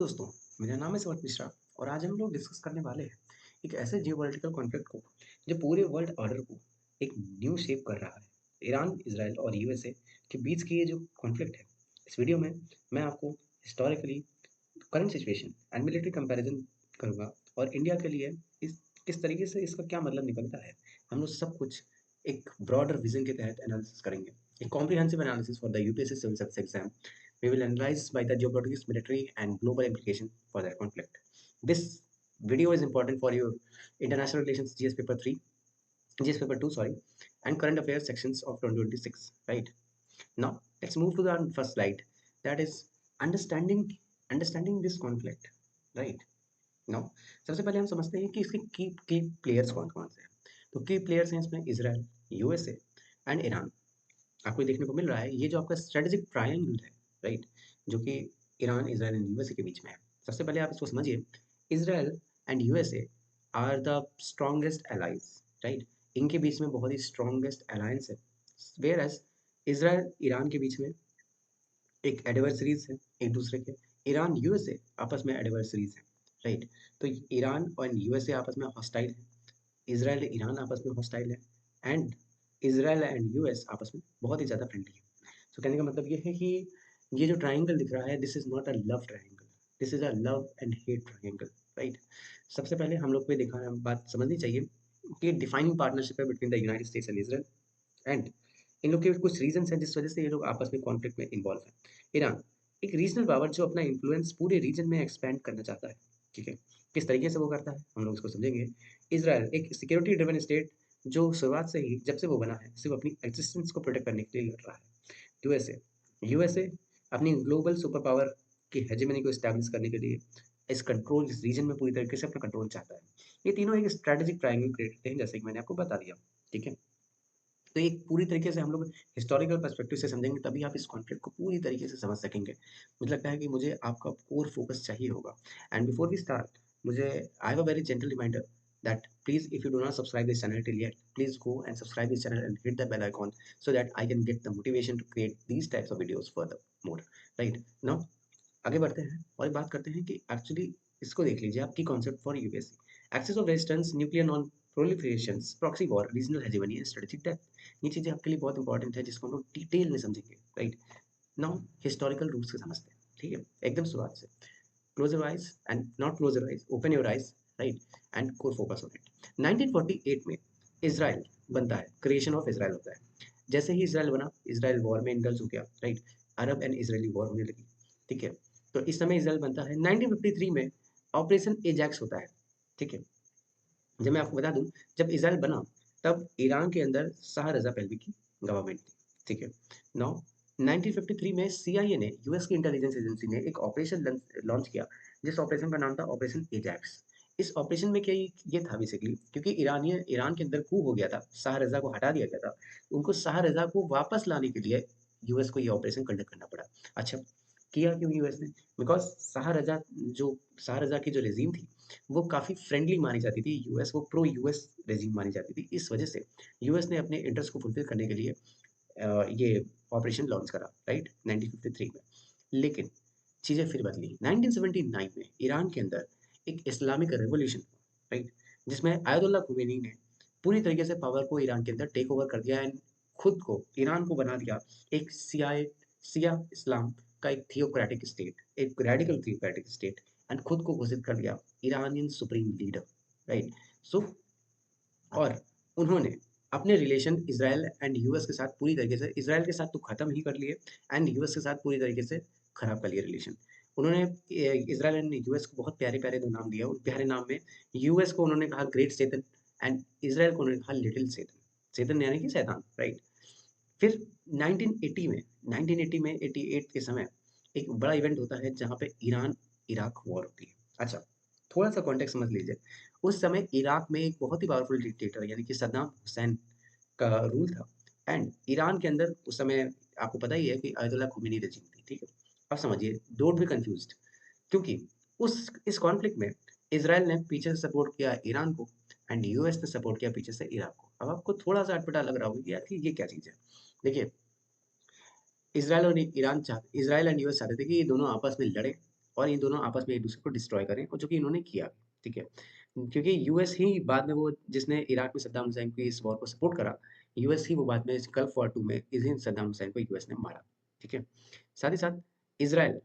दोस्तों, मेरा नाम है समर्थ मिश्रा और आज हम लोग डिस्कस करने वाले हैं एक ऐसे जियोपॉलिटिकल कॉन्फ्लिक्ट को जो पूरे वर्ल्ड ऑर्डर को एक न्यू शेप कर रहा है। ईरान, इजराइल और यूएसए के बीच की ये जो कॉन्फ्लिक्ट है, इस वीडियो में मैं आपको historically current situation and military comparison करूंगा और इंडिया के लिए इस किस तरीके से इसका क्या मतलब निकलता है। हम लोग सब कुछ एक ब्रॉडर विजन के तहत एनालिसिस करेंगे। A comprehensive analysis for the UPSC Civil Service exam. We will analyze by the geopolitics, military, and global implication for that conflict. This video is important for your international relations GS paper 3, GS paper 2, sorry, and current affairs sections of 2026. Right now, let's move to the first slide. That is understanding this conflict. Right now, सबसे पहले हम समझते हैं कि इसके की players कौन कौन से हैं। तो की प्लेयर्स हैं इसमें इजराइल, यूएसए एंड ईरान। आपको देखने को मिल रहा है ये जो आपका स्ट्रेटेजिक ट्रायंगल है, राइट, जो कि ईरान, इजराइल एंड यूएसए के बीच में है। सबसे पहले आप इसको समझिए, Israel and USA are the strongest allies, right. इनके बीच में बहुत ही स्ट्रॉन्गेस्ट अलायंस है। वेयर एज इजराइल ईरान के बीच में एक एडवर्सरीज है एक दूसरे के। ईरान यूएसए आपस में एडवर्सरीज है, राइट। तो ईरान और यूएसए आपस में हॉस्टाइल है, इजराइल ईरान आपस में हॉस्टाइल है, एंड इजराइल एंड यूएस आपस में बहुत ही ज़्यादा फ्रेंडली है। सो कहने का मतलब ये है कि ये जो ट्राइंगल दिख रहा है, this is not a love triangle, this is a love and hate triangle, right. सबसे पहले हम लोग को ये देखा बात समझनी चाहिए कि डिफाइनिंग पार्टनरशिप है between the United states and Israel, and in लोग के कुछ रीजन है जिस वजह से ये लोग आपस में कॉन्फ्लिक्ट में इन्वॉल्व है। ईरान एक रीजनल पावर जो अपना इन्फ्लुएंस पूरे रीजन में एक्सपेंड करना चाहता है, ठीक है। किस तरीके से वो करता है हम लोग इसको समझेंगे। इसराइल एक सिक्योरिटी ड्रिवन स्टेट जो शुरुआत से ही जब से वो बना है सिर्फ अपनी एग्जिस्टेंस को प्रोटेक्ट करने के लिए लड़ रहा है। यूएसए यूएसए अपनी ग्लोबल सुपर पावर की हेजेमनी को एस्टैब्लिश करने के लिए इस कंट्रोल इस रीजन में पूरी तरीके से अपना कंट्रोल चाहता है। ये तीनों एक स्ट्रेटेजिक ट्रायंगल क्रिएट करते हैं, जैसे कि मैंने आपको बता दिया, ठीक है। तो एक पूरी तरीके से हम लोग हिस्टोरिकल पर्सपेक्टिव से समझेंगे तभी आप इस कॉन्फ्लिक्ट को पूरी तरीके से समझ सकेंगे। मुझे लगता है कि मुझे आपका कोर फोकस चाहिए होगा। एंड बिफोर वी स्टार्ट, मुझे I have a very gentle reminder that please, if you do not subscribe this channel till yet, please go and subscribe this channel and hit the bell icon so that I can get the motivation to create these types of videos further more, right now। आगे बढ़ते हैं और बात करते हैं कि actually इसको देख लीजिए आप की concept for UPSC. Axis of resistance, nuclear non proliferations, proxy war, regional hegemony and strategic depth. ये चीज़ें आपके लिए बहुत इंपॉर्टेंट है जिसको हम लोग डिटेल में समझेंगे, राइट। नाउ हिस्टोरिकल रूट्स से समझते हैं, ठीक है, एकदम शुरुआत से। Close your eyes and not close your eyes, open your eyes, right, and core focus on it. 1948 में इसराइल बनता है, क्रिएशन ऑफ इसराइल होता है। जैसे ही इसराइल बना, इसराइल वॉर में इंडल्ज हो गया, right. Arab and Israeli war होने लगी, ठीक है। तो इस समय इसराइल बनता है। 1953 में ऑपरेशन एजैक्स होता है, ठीक है। जब मैं आपको बता दूं, जब इसराइल बना तब ईरान के अंदर शाह रजा पहलवी की गवर्नमेंट थी, ठीक है। नाउ 1953 में सीआईए ने, यूएस की इंटेलिजेंस एजेंसी ने एक ऑपरेशन लॉन्च किया जिस ऑपरेशन का नाम था ऑपरेशन एजैक्स। इस ऑपरेशन में क्या ये था बेसिकली, क्योंकि ईरान के अंदर कू हो गया था, शाह रजा को हटा दिया गया था, उनको शाह रजा को वापस लाने के लिए यूएस को ये ऑपरेशन कंडक्ट करना पड़ा। अच्छा, किया क्यों यूएस ने? बिकॉज शाह रजा की जो रेजीम थी वो काफ़ी फ्रेंडली मानी जाती थी, यूएस वो प्रो यूएस रेजिम मानी जाती थी। इस वजह से यूएस ने अपने इंटरेस्ट को फुलफिल करने के लिए ये ऑपरेशन लॉन्च करा, राइट, 1953 में। लेकिन चीज़ें फिर बदली। 1979 में ईरान के अंदर एक इस्लामिक रेवोल्यूशन, राइट, जिसमें आयतुल्लाह खुमैनी ने पूरी तरीके से पावर को ईरान के अंदर टेक ओवर कर दिया एंड खुद को, ईरान को बना दिया एक सिया इस्लाम का एक थियोक्रेटिक स्टेट, एक रेडिकल थियोक्रेटिक स्टेट, एंड खुद को घोषित कर दिया ईरानियन सुप्रीम लीडर, राइट। सो और उन्होंने अपने रिलेशन इसराइल एंड यूएस के साथ पूरी तरीके से, इसराइल के साथ तो खत्म ही कर लिए एंड यूएस के साथ पूरी तरीके से खराब कर लिए रिलेशन। उन्होंने इसराइल एंड यूएस को बहुत प्यारे प्यारे दो नाम दिया। उन प्यारे नाम में यूएस को उन्होंने कहा ग्रेट सेतन एंड इसराइल को उन्होंने कहा लिटिल सेतन। सेतन यानी कि शैतान, राइट। फिर 1980 में 1980 में 88 के समय एक बड़ा इवेंट होता है जहाँ पे ईरान इराक वॉर होती है। अच्छा, थोड़ा सा कॉन्टेक्स्ट समझ लीजिए। उस समय इराक में एक बहुत ही पावरफुल डिक्टेटर यानी कि सद्दाम हुसैन का रूल था, एंड ईरान के अंदर उस समय आपको पता ही है कि अयतुल्ला खुमैनी रेजिम थी, ठीक है। अब समझिए, डोंट बी कंफ्यूज्ड, क्योंकि उस इस कॉन्फ्लिक्ट में इसराइल ने पीछे से सपोर्ट किया ईरान को एंड यूएस ने सपोर्ट किया पीछे से इराक को। अब आपको थोड़ा सा अटपटा लग रहा होगा कि यार कि ये क्या चीज़ है। देखिए, इसराइल एंड यूएस चाहते थे कि ये दोनों आपस में लड़े और ये दोनों आपस में एक दूसरे को डिस्ट्रॉय करें, और जो कि इन्होंने किया, ठीक है। क्योंकि यूएस ही बाद में वो जिसने इराक में सद्दाम हुसैन की इस वॉर को सपोर्ट करा, यूएस ही वो बाद में गल्फ वॉर 2 में इसी सद्दाम हुसैन को यूएस ने मारा, ठीक है। साथ ही साथ इज़राइल,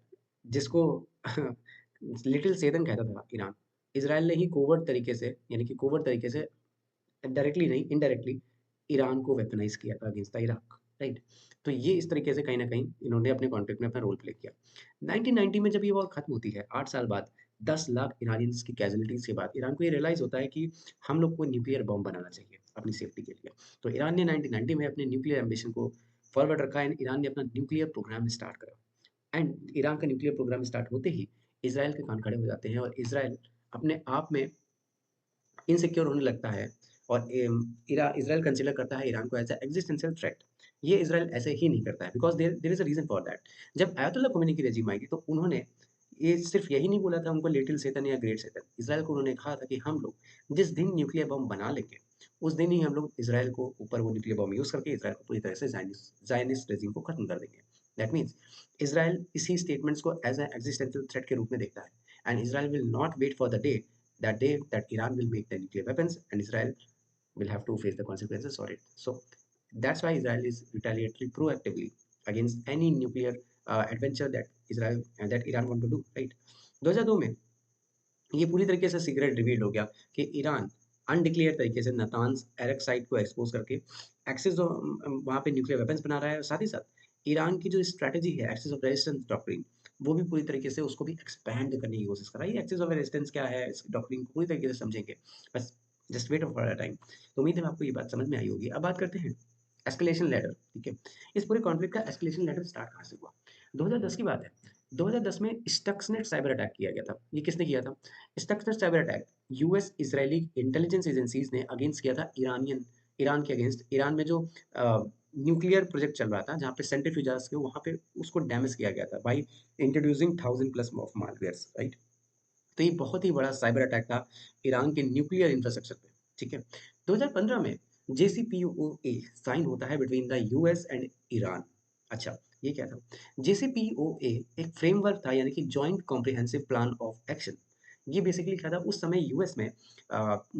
जिसको लिटिल सेतन कहता था ईरान, इज़राइल ने ही कोवर्ट तरीके से, यानी कि कोवर्ट तरीके से, डायरेक्टली नहीं, इनडायरेक्टली ईरान को वेपनाइज़ किया था अगेंस्ट द इराक, राइट? तो ये इस तरीके से कहीं न कहीं इन्होंने अपने कॉन्फ्लिक्ट में अपना रोल प्ले किया। 1990 में जब ये वॉर खत्म होती है, 8 साल बाद, 10 लाख इरानियंस की कैज़ुअल्टीज़ के बाद ईरान को ये रियलाइज़ होता है कि हम लोग को न्यूक्लियर बॉम्ब बनाना चाहिए अपनी सेफ्टी के लिए। तो ईरान ने 1990 में अपने न्यूक्लियर एम्बिशन को फॉरवर्ड रखा एंड ईरान ने अपना न्यूक्लियर प्रोग्राम स्टार्ट करा। एंड ईरान का न्यूक्लियर प्रोग्राम स्टार्ट होते ही इज़राइल के कान खड़े हो जाते हैं, और इज़राइल अपने आप में इनसिक्योर होने लगता है, और इज़राइल कंसीडर करता है ईरान को एज़ अ एक्जिस्टेंशियल थ्रेट। ये इज़राइल ऐसे ही नहीं करता है, because there there is a reason for that. जब आयतुल्लाह ख़ोमेनी की रेजिम आई थी, तो उन्होंने ये सिर्फ़ यही नहीं बोला था उनको लिटिल सैतन या ग्रेट सैतन। इज़राइल को उन्होंने कहा था कि हम लोग जिस दिन न्यूक्लियर बम बना लेंगे, उस दिन ही हम लोग इज़राइल को ऊपर वो न्यूक्लियर बम यूज़ करके इज़राइल को पूरी तरह से ज़ायनिस्ट रेजिम को खत्म कर देंगे। दैट मीन्स इज़राइल इसी स्टेटमेंट्स को एज़ अ एक्जिस्टेंशियल थ्रेट के रूप में देखता है, and Israel will not wait for the day that Iran will make the nuclear weapons and Israel will have to face the consequences for it. So that's why Israel is retaliatory proactively against any nuclear adventure that Iran want to do, right? 2002 में ये पूरी तरीके से secret reveal हो गया कि Iran undeclared तरीके से नातान्स एरक साइट को एक्सपोज करके एक्सिस वहाँ पे न्यूक्लियर वेपन्स बना रहा है, और साथ ही साथ ईरान की जो स्ट्रैटेजी है एक्सिस ऑफ रेजिस्टेंस डॉक्ट्रिन, वो भी पूरी तरीके से उसको भी एक्सपैंड करने की कोशिश कर रहा है। ये एक्सिस ऑफ रेजिस्टेंस क्या है, इस डॉक्ट्रिन को पूरी तरीके से समझेंगे, बस just wait for a time. तो उम्मीद है आपको ये बात समझ में आई होगी। अब बात करते हैं एस्केलेशन लैडर, ठीक है। इस पूरे कॉन्फ्लिक्ट का एस्केलेशन लैडर स्टार्ट कहाँ से हुआ? 2010 की बात है। 2010 में स्टक्सनेट साइबर अटैक किया गया था। ये किसने किया था? Stuxnet cyber attack US Israeli intelligence agencies ने अगेंस्ट किया था ईरान के अगेंस्ट। ईरान में जो न्यूक्लियर प्रोजेक्ट चल रहा था, जहाँ पे सेंट्रीफ्यूजास के, वहाँ पे उसको डैमेज किया गया था by introducing 1000 plus of malwares, right? तो ये बहुत ही बड़ा साइबर अटैक था ईरान के न्यूक्लियर इंफ्रास्ट्रक्चर पे, ठीक है। 2015 में JCPOA साइन होता है between the US and Iran. अच्छा, ये क्या था? JCPOA एक फ्रेमवर्क था, यानी कि joint comprehensive plan of action. ये बेसिकली क्या था, उस समय यूएस में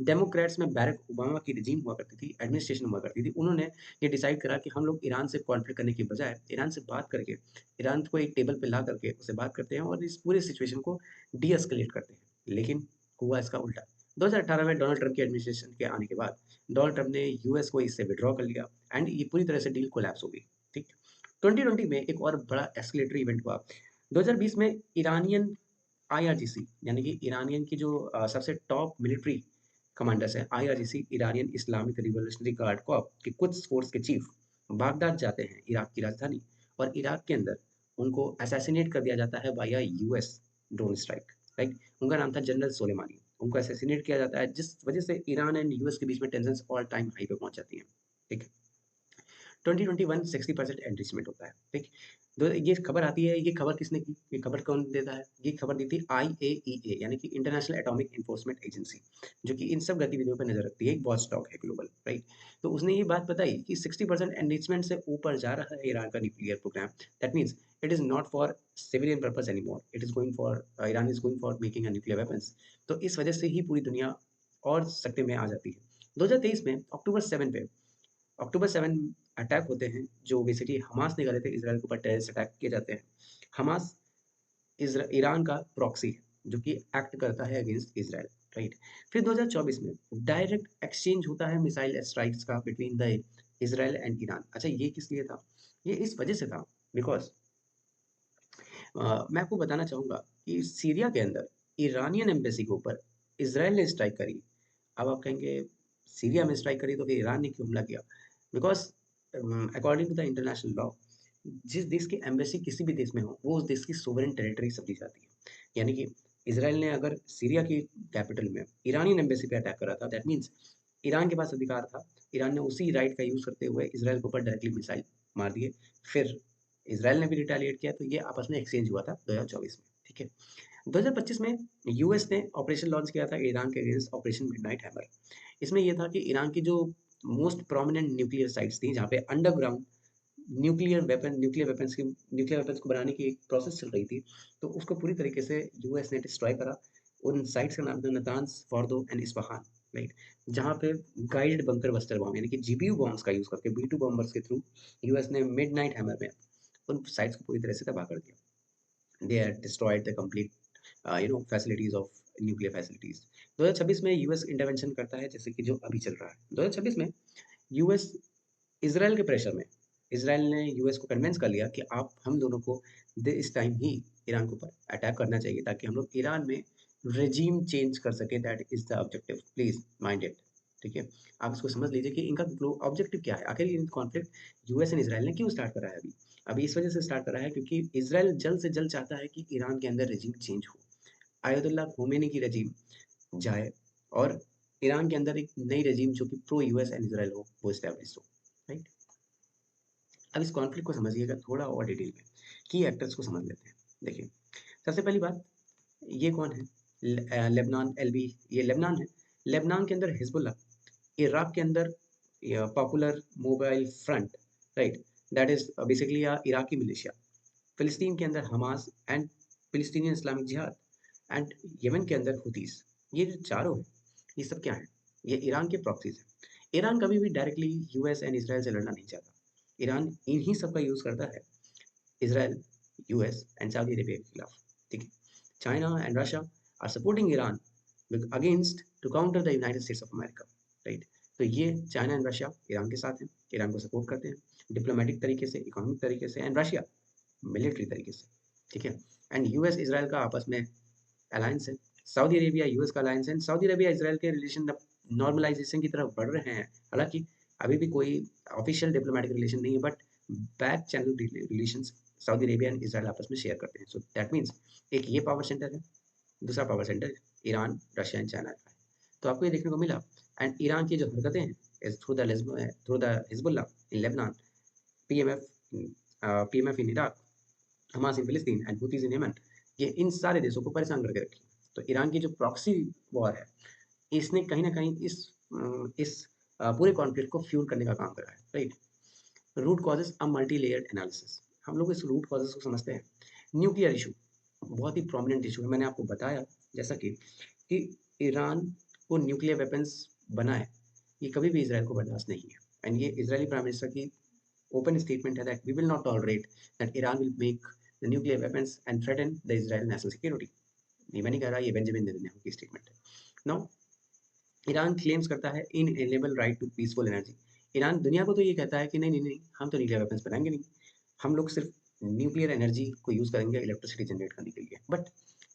डेमोक्रेट्स में बैरक ओबामा की रिजीम हुआ करती थी, एडमिनिस्ट्रेशन हुआ करती थी। उन्होंने ये डिसाइड करा कि हम लोग ईरान से कॉन्फ्लिक्ट करने की बजाय ईरान से बात करके, ईरान को एक टेबल पे ला करके उससे बात करते हैं और इस पूरे सिचुएशन को डी-एस्केलेट करते हैं। लेकिन हुआ इसका उल्टा। 2018 में डोनाल्ड ट्रंप की एडमिनिस्ट्रेशन के आने के बाद डोनाल्ड ट्रंप ने यूएस को इससे विथड्रॉ कर लिया, एंड ये पूरी तरह से डील कोलैप्स हो गई, ठीक। 2020 में एक और बड़ा एस्केलेटरी इवेंट हुआ। 2020 में इरानियन आईआरजीसी, यानी कि ईरानियन की जो सबसे टॉप मिलिट्री कमांडर्स हैं, IRGC Iranian Islamic revolutionary guard Corp के कुछ फोर्स के चीफ बागदाद जाते हैं, इराक की राजधानी, और इराक के अंदर उनको असैसिनेट कर दिया जाता है bye US drone strike, right. उनका नाम था जनरल सोलेमानी। उनको असैसिनेट किया जाता है, जिस वजह से ईरान एंड यूएस के बीच में टेंशन्स ऑल टाइम हाई पे पहुंच जाती हैं, ठीक है। 2021 60% एनरिचमेंट होता है, ठीक। तो ये खबर आती है, ये खबर किसने की? ये खबर कौन देता है? ये खबर दी थी IAEA, यानी कि इंटरनेशनल एटॉमिक एनफोर्समेंट एजेंसी, जो कि इन सब गतिविधियों पर नजर रखती है, एक वॉचडॉग है ग्लोबल, राइट। तो उसने ये बात बताई कि 60% एनरिचमेंट से ऊपर जा रहा है ईरान का nuclear programme. That means it is not for civilian purpose anymore, it is going for Iran is going for making a nuclear weapons. तो इस वजह से ही पूरी दुनिया और सकते में आ जाती है। 2023 में अक्टूबर 7 अटैक होते हैं, जो बेसिकली हमास ने करे थे, इसराइल के ऊपर टेररिस्ट अटैक किए जाते हैं। हमास ईरान का प्रॉक्सी है, जो कि एक्ट करता है अगेंस्ट इसराइल, राइट। फिर 2024 में डायरेक्ट एक्सचेंज होता है मिसाइल स्ट्राइक्स का between the Israel and Iran. अच्छा, ये किस लिए था? ये इस वजह से था बिकॉज मैं आपको बताना चाहूँगा कि सीरिया के अंदर ईरानियन एम्बेसी के ऊपर इसराइल ने स्ट्राइक करी। अब आप कहेंगे सीरिया में स्ट्राइक करी तो फिर ईरान ने क्यों हमला किया? Because according to the international law, जिस देश की एम्बेसी किसी भी देश में हो, वो उस देश की सोवरेन टेरिटरी समझी जाती है। यानी कि इज़राइल ने अगर सीरिया की कैपिटल में इरानियन एम्बेसी पे अटैक करा था, दैट मीन्स ईरान के पास अधिकार था। ईरान ने उसी राइट का यूज़ करते हुए इज़राइल के ऊपर डायरेक्टली मिसाइल मार दिए। फिर इज़राइल ने भी रिटेलिएट किया, तो ये आपस में एक्सचेंज हुआ था 2024 में, ठीक है। 2025 में यूएस ने ऑपरेशन लॉन्च किया था ईरान के अगेंस्ट, ऑपरेशन मिडनाइट हैमर। इसमें ये था कि ईरान की जो मोस्ट प्रोमिनेंट न्यूक्लियर साइट्स थी, जहाँ पे अंडरग्राउंड न्यूक्लियर वेपन्स को बनाने की एक प्रोसेस चल रही थी, तो उसको पूरी तरीके से यूएस ने डिस्ट्रॉय करा। उन साइट्स का नाम था नातान्स, फॉर्दो एंड इस्फहान, राइट? जहाँ पे गाइडेड बंकर बस्टर बॉम्ब यानी कि जीपीयू बॉम्ब्स का यूज़ करके बी-2 बॉम्बर्स के थ्रू यूएस ने मिडनाइट हैमर में उन साइट्स को पूरी तरह से तबाह कर दिया। They had destroyed the complete facilities of nuclear facilities. 2026 में यूएस इंटरवेंशन करता है, जैसे कि जो अभी चल रहा है। 2026 में यूएस इज़राइल के प्रेशर में इज़राइल ने यूएस को कन्विंस कर लिया कि आप हम दोनों को इस टाइम ही ईरान के ऊपर अटैक करना चाहिए, ताकि हम लोग ईरान में रेजीम चेंज कर सके। That is the objective, please mind it. ठीक है? आप इसको समझ लीजिए कि इनका ऑब्जेक्टिव क्या है। आखिर ये कॉन्फ्लिक्ट यूएस एंड इज़राइल ने क्यों स्टार्ट करा है अभी? अभी इस वजह से स्टार्ट करा है क्योंकि इज़राइल जल्द से जल्द चाहता है कि ईरान के अंदर रेजीम चेंज हो। आयतुल्लाह खोमेनी की रेजीम जाए और ईरान के अंदर एक नई रेजीम जो कि प्रो यूएस एंड इज़राइल हो, वो एस्टैब्लिश हो, राइट? अब इस कॉन्फ्लिक्ट को समझिएगा थोड़ा और डिटेल में, की एक्टर्स को समझ लेते हैं। देखिए, सबसे पहली बात, ये कौन है? लेबनान एलबी, ये लेबनान है। लेबनान के अंदर हिजबुल्लाह, इराक के अंदर popular mobile front, right? That is basically Iraqi militia. फिलिस्तीन के अंदर हमास एंड फिलिस्तीनियन इस्लामिक जिहाद, एंड यमन के अंदर हुतीस। ये जो चारों हैं, ये सब क्या है? ये ईरान के प्रॉक्सीज हैं। ईरान कभी भी डायरेक्टली यूएस एंड इसराइल से लड़ना नहीं चाहता। ईरान इन्हीं सब का यूज़ करता है, Israel, US and Saudi Arabia के खिलाफ। ठीक है? China and Russia are supporting Iran against to counter the United States of America, right? तो ये चाइना एंड रशिया ईरान के साथ हैं, ईरान को सपोर्ट करते हैं डिप्लोमेटिक तरीके से, इकोनॉमिक तरीके से, एंड रशिया मिलिट्री तरीके से। ठीक है? एंड यूएस इजराइल का आपस में अलायंस है। सऊदी अरेबिया यूएस का अलायंस है। सऊदी अरेबिया इजराइल के रिलेशन अब नॉर्मलाइजेशन की तरफ बढ़ रहे हैं। हालांकि अभी भी कोई ऑफिशियल डिप्लोमेटिक रिलेशन नहीं है, but back channel relations Saudi Arabia and Israel आपस में शेयर करते हैं। सो दैट मीन्स एक ये पावर सेंटर है, दूसरा power centre Iran, Russia and China का है। तो आपको ये देखने को मिला। एंड ईरान की जो हरकतें हैं through the Hezbollah in Lebanon, PMF PMF in Iraq, Hamas in Palestine and हुतीज in Yemen, ये इन सारे देशों को परेशान करके रखी। तो ईरान की जो प्रॉक्सी वॉर है, इसने कहीं ना कहीं इस पूरे कॉन्फ्लिक्ट को फ्यूल करने का काम करा है, right? Root causes a multi layered analysis. हम लोग इस रूट कॉजेज को समझते हैं। न्यूक्लियर इशू बहुत ही प्रोमिनेंट इशू है। मैंने आपको बताया जैसा कि ईरान को न्यूक्लियर वेपन्स बनाए, ये कभी भी इसराइल को बर्दाश्त नहीं है। एंड ये इजरायली प्राइम मिनिस्टर की ओपन स्टेटमेंट है that we will not tolerate that Iran will make the nuclear weapons and threaten the Israel national security. ये मैं नहीं कह रहा, ये बेंजामिन नेतन्याहू की स्टेटमेंट है। नाउ ईरान क्लेम्स करता है ineligible right to peaceful energy. Iran दुनिया को तो ये कहता है कि नहीं नहीं नहीं, हम तो न्यूक्लियर वेपन्स बनाएंगे नहीं, हम लोग सिर्फ न्यूक्लियर एनर्जी को यूज़ करेंगे इलेक्ट्रिसिटी जनरेट करने के लिए। But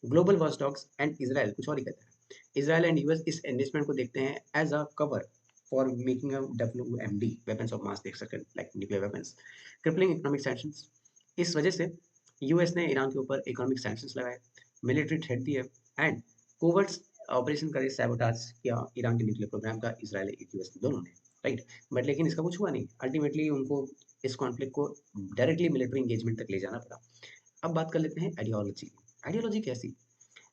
global watchdogs and Israel कुछ और ही कहता है। इसराइल एंड यूएस इस एंगेजमेंट को देखते हैं as a cover for making a WMD, weapons of mass destruction like nuclear weapons, crippling economic sanctions. इस वजह से यूएस ने ईरान के ऊपर इकोनॉमिक सैंक्शंस लगाए, मिलिट्री थ्रेट दिए, एंड कोवर्ट्स ऑपरेशन करे, सैबोटाज किया ईरान के न्यूक्लियर प्रोग्राम का, इसराइल यूएस दोनों ने, राइट? बट लेकिन इसका कुछ हुआ नहीं। अल्टीमेटली उनको इस कॉन्फ्लिक्ट को डायरेक्टली मिलिट्री इंगेजमेंट तक ले जाना पड़ा। अब बात कर लेते हैं आइडियोलॉजी। आइडियोलॉजी कैसी?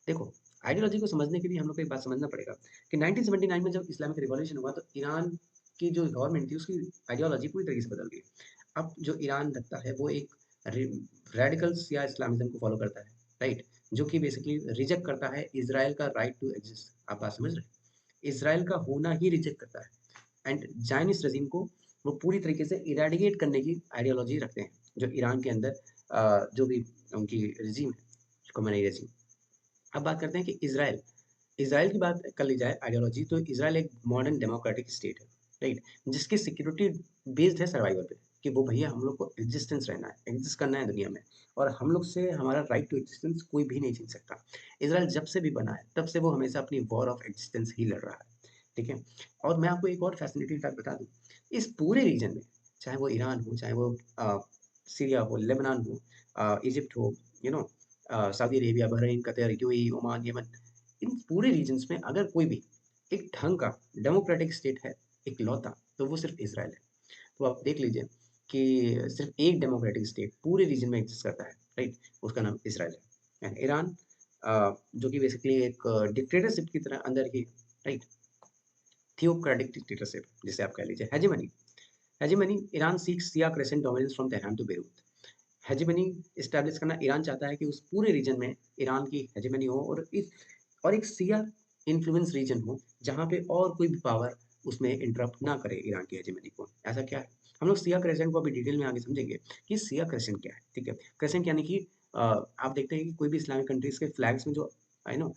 देखो, आइडियोलॉजी को समझने के लिए हम लोग को एक बात समझना पड़ेगा कि 1979 में जब इस्लामिक रिवॉल्यूशन हुआ, तो ईरान की जो गवर्नमेंट थी उसकी आइडियोलॉजी पूरी तरीके से बदल गई। अब जो ईरान रखता है वो एक रेडिकल्स या इस्लामिज्म को फॉलो करता है, राइट? जो कि बेसिकली रिजेक्ट करता है इसराइल का राइट टू एग्जिस्ट। आप बात समझ रहे हैं? इसराइल का होना ही रिजेक्ट करता है। एंड जायनिस्ट रजीम को वो पूरी तरीके से इरेडिकेट करने की आइडियोलॉजी रखते हैं, जो ईरान के अंदर जो भी उनकी रजीम है, कम्युनल रजीम। अब बात करते हैं कि इजराइल, इजराइल की बात कर ली जाए आइडियोलॉजी, तो इजराइल एक मॉडर्न डेमोक्रेटिक स्टेट है, राइट? जिसकी सिक्योरिटी बेस्ड है सर्वाइवल पे, कि वो भैया हम लोग को एग्जिस्टेंस रहना है, एग्जिस्ट करना है दुनिया में, और हम लोग से हमारा राइट टू एग्जिस्टेंस कोई भी नहीं छीन सकता। इसराइल जब से भी बना है तब से वो हमेशा अपनी वॉर ऑफ एग्जिस्टेंस ही लड़ रहा है, ठीक है? और मैं आपको एक और फैसिनेटिंग फैक्ट बता दूं, इस पूरे रीजन में, चाहे वो ईरान हो, चाहे वो सीरिया हो, लेबनान हो, इजिप्ट हो, you know, Saudi Arabia, Bahrain, Qatar, UAE, Oman, Yemen, इन पूरे रीजन्स में अगर कोई भी एक ढंग का डेमोक्रेटिक स्टेट है इकलौता, तो वो सिर्फ इसराइल है। तो आप देख लीजिए कि सिर्फ एक डेमोक्रेटिक स्टेट पूरे रीजन में एग्जिस्ट करता है, राइट? उसका नाम इसराइल है। एंड ईरान जो कि बेसिकली एक डिक्टेटरशिप की तरह अंदर ही, राइट? थियोक्रेटिक डिक्टेटरशिप जिसे आप कह लीजिए, hegemony. Hegemony, Iran seeks Shia crescent dominance from Tehran to Beirut. Hegemony establish करना, ईरान चाहता है कि उस पूरे रीजन में ईरान की हेजेमनी हो और एक शिया इन्फ्लुएंस रीजन हो, जहाँ पे और कोई भी पावर उसमें इंटरप्ट ना करे ईरान की हेजेमनी को। ऐसा क्या है? हम लोग शिया क्रेसेंट को अभी डिटेल में आगे समझेंगे कि शिया क्रेसेंट क्या है, ठीक है? क्रेसेंट यानी कि आप देखते हैं कि कोई भी इस्लामिक कंट्रीज़ के फ्लैग्स में जो आई नो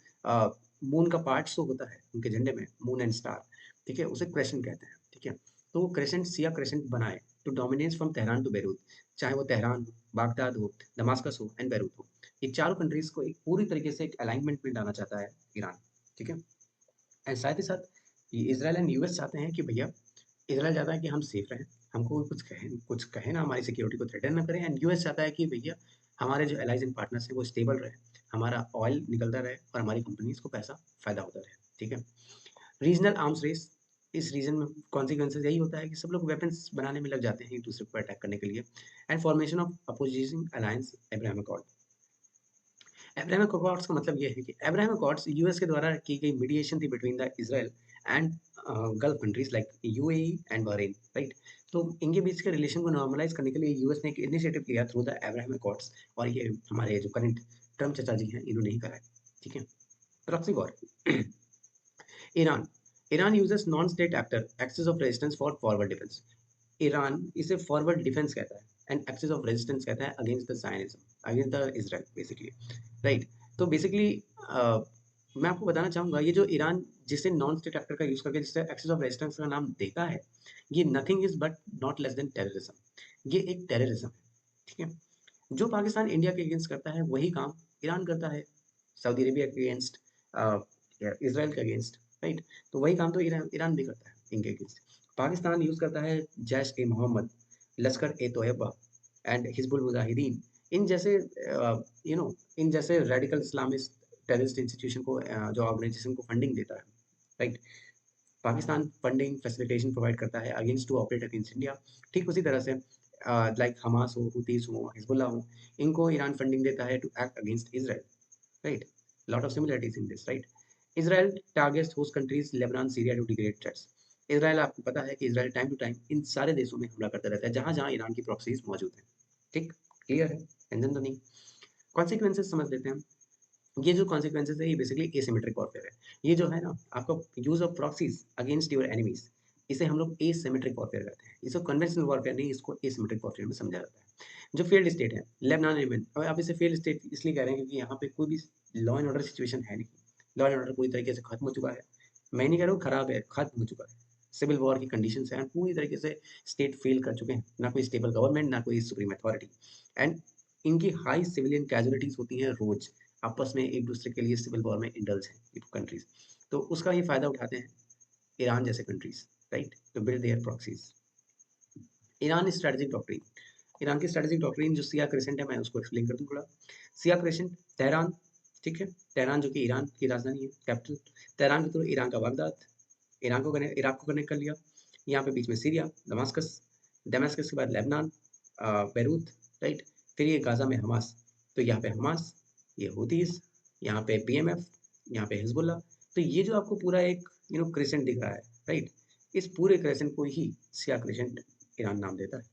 मून का पार्ट शो होता है उनके झंडे में, मून एंड स्टार, ठीक है? उसे क्रेसेंट कहते हैं, ठीक है? तो वो क्रेसेंट शिया क्रेसेंट बनाए to dominate from Tehran to Beirut, चाहे वो तेहरान हो, बागदाद हो, दमास्कस हो एंड बेरूत हो। ये चारों कंट्रीज़ को एक पूरी तरीके से एक अलाइनमेंट में लाना चाहता है ईरान, ठीक है? एंड साथ ही साथ ये इज़राइल एंड यूएस चाहते हैं कि भैया, इज़राइल चाहता है कि हम सेफ रहें, हमको कोई कुछ कहे ना, हमारी सिक्योरिटी को थ्रेटन ना करें। एंड यूएस चाहता है कि भैया हमारे जो एलाइज़ एंड पार्टनर्स हैं वो स्टेबल रहे, हमारा ऑयल निकलता रहे और हमारी कंपनीज़ को पैसा फ़ायदा होता रहे, ठीक है? रीजनल आर्म्स रेस, इस रीजन में कॉन्सिक्वेंसेस यही होता है कि सब लोग वेपन्स बनाने में लग जाते हैं एक दूसरे को अटैक करने के लिए। And formation of opposition alliance Abraham accord. Abraham accords का मतलब ये है कि अब्राहम अकॉर्ड्स यूएस के द्वारा की गई मीडिएशन थी between the Israel and gulf countries like UAE and Bahrain, right? तो इनके बीच के रिलेशन को नॉर्मलाइज करने के लिए यूएस ने एक इनिशिएटिव लिया थ्रू द अब्राहम अकॉर्ड्स, और ये हमारे जो करंट ट्रम्प चाचा जी हैं इन्होंने ही करा है, ठीक है? Proxy war. Iran, Iran uses non state actor axis of resistance for forward defence. Iran इसे फॉरवर्ड डिफेंस कहता है एंड एक्सेस ऑफ रेजिस्टेंस कहता है against the Zionism, against the Israel basically, right? तो बेसिकली मैं आपको बताना चाहूँगा ये जो ईरान जिसे नॉन स्टेट एक्टर का यूज़ करके जिससे एक्सेस ऑफ रेजिस्टेंस का नाम देता है, ये nothing is but not less than terrorism. ये एक टेररिज्म है, ठीक है? जो पाकिस्तान इंडिया के अगेंस्ट करता है वही काम ईरान करता है सऊदी अरेबिया के अगेंस्ट, इसराइल के अगेंस्ट, राइट? तो वही काम तो ईरान ईरान भी करता है इनके अगेंस्ट। पाकिस्तान यूज़ करता है जैश ए मोहम्मद, लश्कर ए तोयबा एंड हिजबुल मुजाहिदीन, इन जैसे इन जैसे रेडिकल इस्लामिस्ट टेररिस्ट इंस्टीट्यूशन को, जो ऑर्गेनाइजेशन को फंडिंग देता है, right? Pakistan funding facilitation provide करता है against to operate against India. ठीक उसी तरह से लाइक हमास हो, हुतीस हो, हिजबुल्लाह हो, इनको ईरान फंडिंग देता है to act against Israel, right? Lot of similarities in this, right? Israel targets host countries Lebanon, Syria to degrade threats. Israel, आपको पता है कि इजराइल टाइम टू टाइम इन सारे देशों में हमला करता रहता है जहाँ जहाँ ईरान की प्रॉक्सीज मौजूद हैं, ठीक? क्लियर है? टेंशन तो नहीं। कॉन्सिक्वेंसेज समझ लेते हैं। ये जो कॉन्सिक्वेंसेज है ये बेसिकली एसिमेट्रिक वॉरफेयर है। ये जो है ना आपका use of proxies against your enemies, इसे हम लोग एसिमेट्रिक वॉरफेयर कहते हैं। इसको कन्वेंशनल वॉरफेयर नहीं, इसको एसिमेट्रिक वॉरफेयर में समझा जाता है। जो फेल्ड स्टेट है लेबनान, यमन, और आप इसे फेल्ड स्टेट इसलिए कह रहे हैं क्योंकि यहाँ पे कोई भी लॉ एंड ऑर्डर सिचुएशन है नहीं। लॉ एंड ऑर्डर पूरी तरीके से खत्म हो चुका है। मैं नहीं कह रहा हूँ खराब है, खत्म हो चुका है। सिविल वॉर की कंडीशन है, पूरी तरीके से स्टेट फेल कर चुके हैं, ना कोई स्टेबल गवर्नमेंट, ना कोई सुप्रीम अथॉरिटी। एंड इनकी हाई सिविलियन कैजुअलिटीज होती हैं रोज, आपस में एक दूसरे के लिए सिविल वॉर में इंडल्ज हैं ये कंट्रीज। तो उसका ये फायदा उठाते हैं ईरान जैसे countries, right, to build their proxies. Iran strategic doctrine, Iran की स्ट्रेटेजिक डॉक्ट्रिन जो सिया क्रेसेंट है, मैं उसको एक्सप्लेन कर दूं थोड़ा। सिया क्रेसेंट, तेहरान, ठीक है? तेहरान जो कि ईरान की राजधानी है, कैपिटल। तेहरान के थ्रू ईरान का बागदाद, इराक को कनेक्ट कर लिया। यहाँ पे बीच में सीरिया, दमास्कस, दमास्कस के बाद लेबनान, बेरूत, राइट? फिर ये गाजा में हमास, तो यहाँ पे हमास, ये हुतीस, यहाँ पे पीएमएफ, यहाँ पे हिजबुल्लाह। तो ये जो आपको पूरा एक क्रेसेंट दिख रहा है, राइट? इस पूरे क्रेसेंट को ही सिया क्रेसेंट ईरान नाम देता है।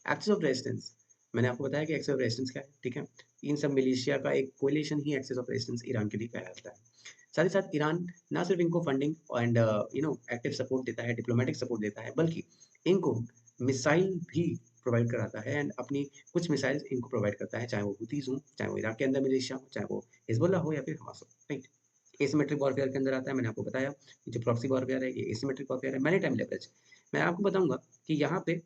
एक्सेस ऑफ रेजिस्टेंस, मैंने आपको बताया कि एक्सेस ऑफ रेजिस्टेंस क्या है, ठीक है? इन सब मिलिशिया का एक कोलिशन ही एक्सेस ऑफ रेजिस्टेंस ईरान के लिए कहलाता है। साथ ही साथ ईरान ना सिर्फ इनको फंडिंग एंड एक्टिव सपोर्ट देता है, डिप्लोमेटिक सपोर्ट देता है, बल्कि इनको मिसाइल भी प्रोवाइड कराता है एंड अपनी कुछ मिसाइल्स इनको प्रोवाइड करता है, चाहे वो हुतीस हो, चाहे वो इराक के अंदर मिलिशिया हो, चाहे वो हिजबुल्लाह हो या फिर हमास हो, राइट? एसिमेट्रिक वॉरफेयर के अंदर आता है, मैंने आपको बताया। ये जो प्रॉक्सी वॉरफेयर है ये एसिमेट्रिक वॉरफेयर है, मैनी टाइम लेवरेज। मैं आपको बताऊंगा कि यहाँ पे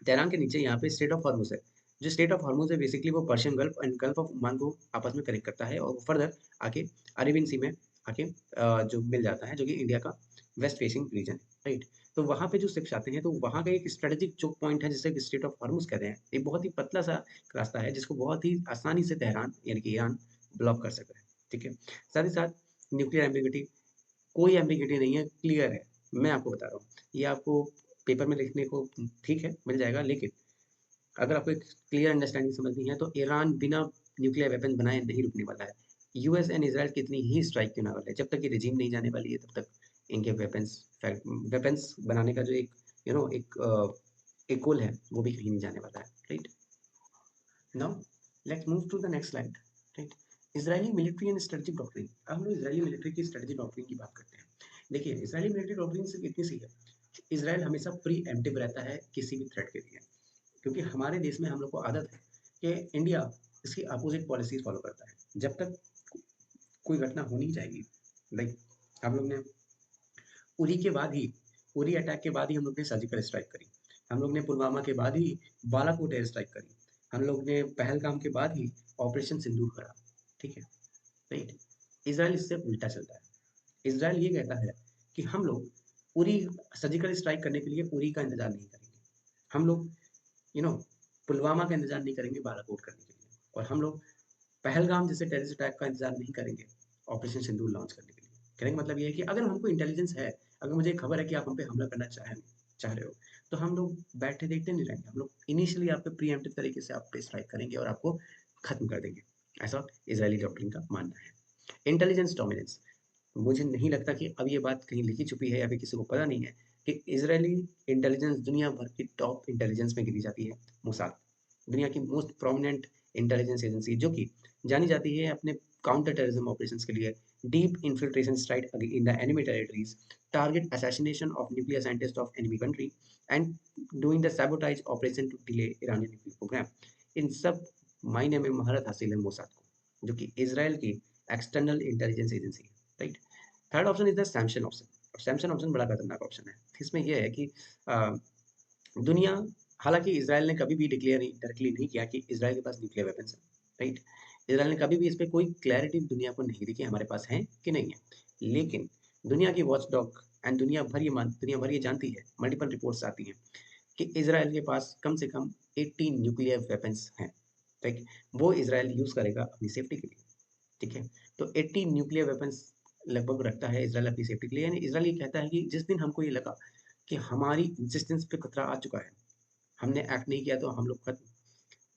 तेहरान के नीचे यहाँ पे स्टेट ऑफ हॉर्मुज है। जो स्टेट ऑफ हॉर्मुज है बेसिकली वो Persian Gulf and Gulf of Oman को आपस में कनेक्ट करता है, और वो फर्दर आके अरेबियन सी में आके जो मिल जाता है, जो कि इंडिया का वेस्ट फेसिंग रीजन है, राइट? तो वहाँ पे जो शिप्स आते हैं तो वहाँ का एक स्ट्रेटेजिक चोक पॉइंट है जिसे स्टेट ऑफ हॉर्मुज कहते हैं। एक बहुत ही पतला सा रास्ता है जिसको बहुत ही आसानी से तेहरान यानी कि ईरान ब्लॉक कर सकता है, ठीक है? साथ ही साथ न्यूक्लियर एम्बिग्यूटी, कोई एम्बिग्यूटी नहीं है, क्लियर है। मैं आपको बता रहा हूँ, ये आपको पेपर में लिखने को ठीक है मिल जाएगा, लेकिन अगर आपको एक क्लियर अंडरस्टैंडिंग समझनी है तो ईरान बिना न्यूक्लियर वेपन बनाए नहीं रुकने वाला है। यूएस एंड इजराइल कितनी ही स्ट्राइक क्यों ना वाला है, जब तक ये रिजीम नहीं जाने वाली है तब तक इनके वेपन्स बनाने का जो एक एक एक गोल है वो भी कहीं नहीं जाने वाला है, right. Now let's move to the next slide, right. Israeli military and strategic doctrine. अब हम लोग इजरायली मिलिट्री की स्ट्रेटेजिक डॉक्ट्रिन की बात करते हैं। देखिए इजरायली मिलिट्री डॉक्ट्रिन सिर्फ इतनी सी है, इजराइल हमेशा प्री एम्प्टिव रहता है किसी भी थ्रेट के लिए, क्योंकि हमारे देश में हम लोग को आदत है कि इंडिया इसकी अपोजिट पॉलिसीज फॉलो करता है। जब तक कोई घटना हो नहीं जाएगी, लाइक हम लोग ने उरी के बाद ही, उरी अटैक के बाद ही हम लोग ने सर्जिकल स्ट्राइक करी, हम लोग ने पुलवामा के बाद ही बालाकोट एयर स्ट्राइक करी, हम लोग ने पहलगाम के बाद ही ऑपरेशन सिंदूर करा, ठीक है, राइट। इसराइल इससे उल्टा चलता है। इसराइल ये कहता है कि हम लोग उरी सर्जिकल स्ट्राइक करने के लिए उरी का इंतजार नहीं करेंगे, हम लोग यू नो पुलवामा का इंतजार नहीं करेंगे बालाकोट करने के लिए, और हम लोग पहलगाम जैसे टेररिस्ट अटैक का इंतजार नहीं करेंगे ऑपरेशन सिंदूर लॉन्च करने के लिए। कहने का मतलब ये है कि अगर हमको इंटेलिजेंस है, अगर मुझे खबर है कि आप हम पे हमला करना चाह रहे हो, तो हम लोग बैठे देखते नहीं रहेंगे, हम लोग इनिशियली आप पे प्रीएम्प्टिव तरीके से आप पे स्ट्राइक करेंगे और आपको खत्म कर देंगे। ऐसा इजरायली डॉक्ट्रिन का मानना है। Intelligence dominance. मुझे नहीं लगता कि अब ये बात कहीं लिखी छुपी है या फिर किसी को पता नहीं है कि इजरायली इंटेलिजेंस दुनिया भर की टॉप इंटेलिजेंस में गिनी जाती है। मोसाद दुनिया की मोस्ट प्रोमिनेंट इंटेलिजेंस एजेंसी, जो कि जानी जाती है अपने काउंटर टेररिज्म ऑपरेशंस के लिए, deep infiltration strike in the enemy territories, target assassination of nuclear scientist of enemy country and doing the sabotage operation to delay Iranian nuclear programme. इन सब मायने में महारत हासिल है मोसाद को, जो कि इसराइल की एक्सटर्नल इंटेलिजेंस एजेंसी है, right. Third option is the Samson option. Samson option बड़ा खतरनाक ऑप्शन है। इसमें यह है कि अ, दुनिया, हालांकि इसराइल ने कभी भी डिक्लेयर डायरेक्टली नहीं किया कि इसराइल के पास न्यूक्लियर वेपन्स है, राइट। इसराइल ने कभी भी इस पर कोई क्लैरिटी दुनिया को नहीं दी कि हमारे पास है कि नहीं है, लेकिन दुनिया की वॉच डॉग एंड दुनिया भर ये जानती है, मल्टीपल रिपोर्ट्स आती हैं कि इसराइल के पास कम से कम 80 न्यूक्लियर वेपन्स हैं, ठीक। वो इसराइल यूज करेगा अपनी सेफ्टी के लिए, ठीक है। तो 80 न्यूक्लियर वेपन्स लगभग रखता है इसराइल अपनी सेफ्टी के लिए। यानी इसराइल ये कहता है कि जिस दिन हमको ये लगा कि हमारी एग्जिस्टेंस पे खतरा आ चुका है, हमने एक्ट नहीं किया, तो हम लोग खत्म,